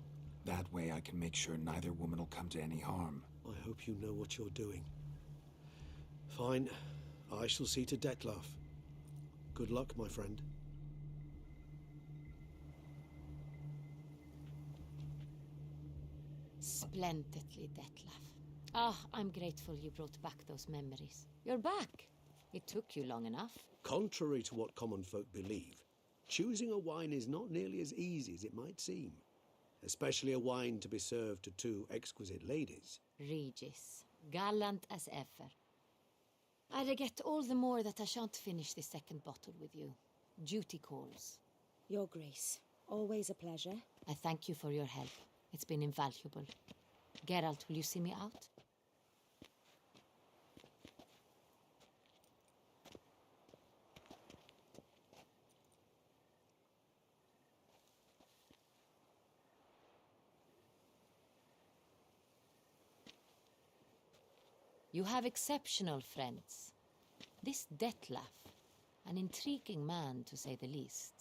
That way I can make sure neither woman will come to any harm. I hope you know what you're doing. Fine. I shall see to Detlaff. Good luck, my friend. Splendidly, Detlaff. Ah, I'm grateful you brought back those memories. You're back. It took you long enough. Contrary to what common folk believe, choosing a wine is not nearly as easy as it might seem. Especially a wine to be served to 2 exquisite ladies. Regis, gallant as ever. I regret all the more that I shan't finish this second bottle with you. Duty calls. Your Grace, always a pleasure. I thank you for your help. It's been invaluable. Geralt, will you see me out? You have exceptional friends. This Detlaff, an intriguing man to say the least.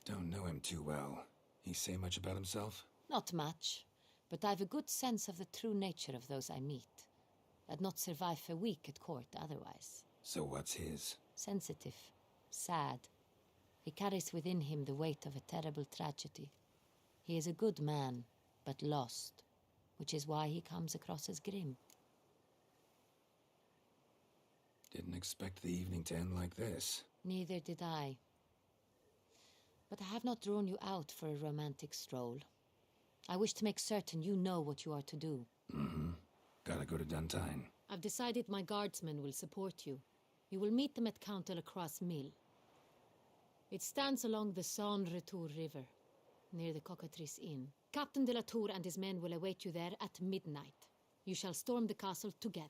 Don't know him too well. He say much about himself? Not much, but I've a good sense of the true nature of those I meet. I'd not survive a week at court otherwise. So what's his? Sensitive, sad. He carries within him the weight of a terrible tragedy. He is a good man, but lost, which is why he comes across as grim. Didn't expect the evening to end like this. Neither did I. But I have not drawn you out for a romantic stroll. I wish to make certain you know what you are to do. Mm-hmm. Gotta go to Duntine. I've decided my guardsmen will support you. You will meet them at Count de la Croix' mill. It stands along the Saône-Retour River, near the Cockatrice Inn. Captain de la Tour and his men will await you there at midnight. You shall storm the castle together.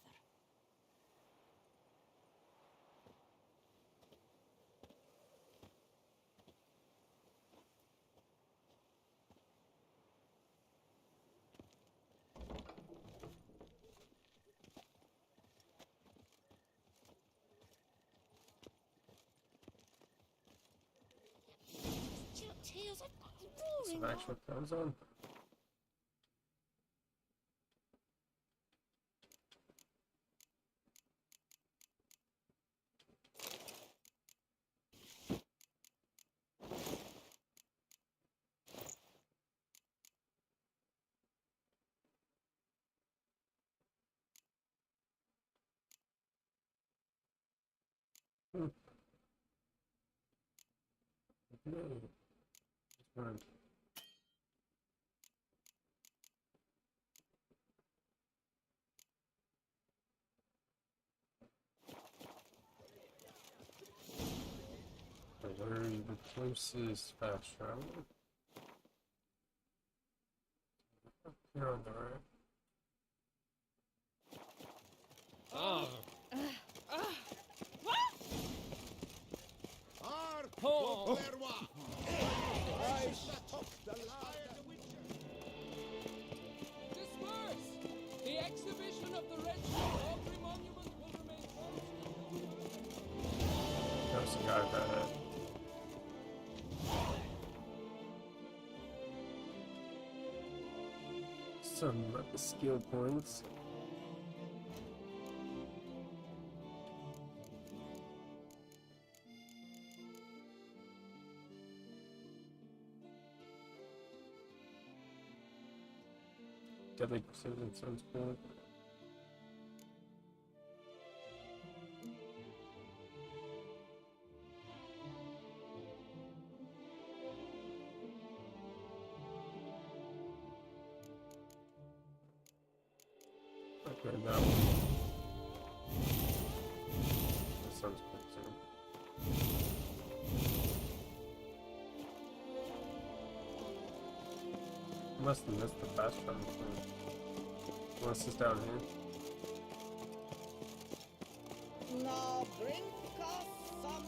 Some actual clothes on. Right. Where is the closest fast travel? Here on the right. Disperse! The exhibition of the Red Aubrey Monument will remain closed. There's a guy that. Some skill points. Deadly precision sounds cool. Okay, that one. That sounds cool too. I must have missed the fast travel thing. Unless it's down here. Now bring us some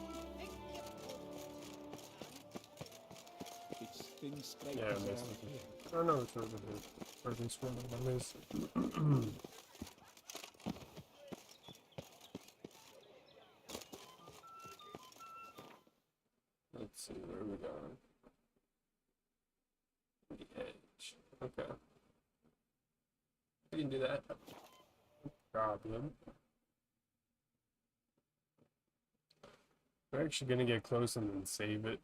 It's thin straight. Yeah, I missed it. I know it's over there. Where this one I missed. Let's see, where are we going? The edge. Okay. We can do that. No problem. We're actually gonna get close and then save it.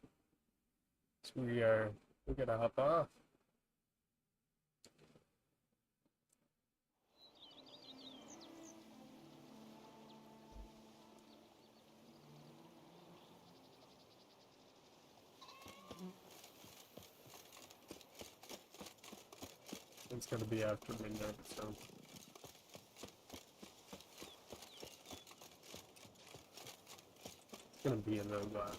So we're gonna hop off. It's gonna be after midnight, so. It's gonna be a little while.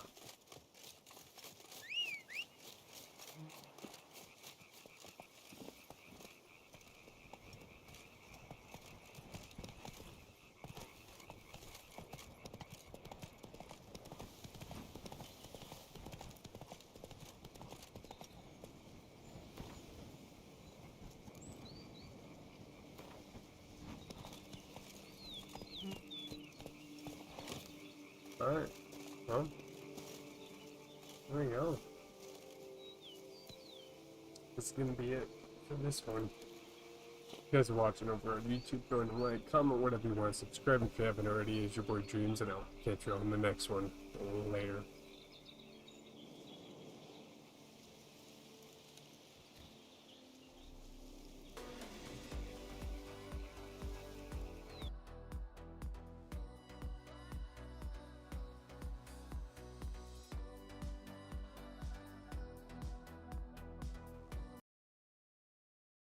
Alright, well, there we go. This is gonna be it for this one. If you guys are watching over on YouTube, go ahead and like, comment, whatever you want, subscribe if you haven't already. It's your boy Dreams, and I'll catch you on the next one a little later.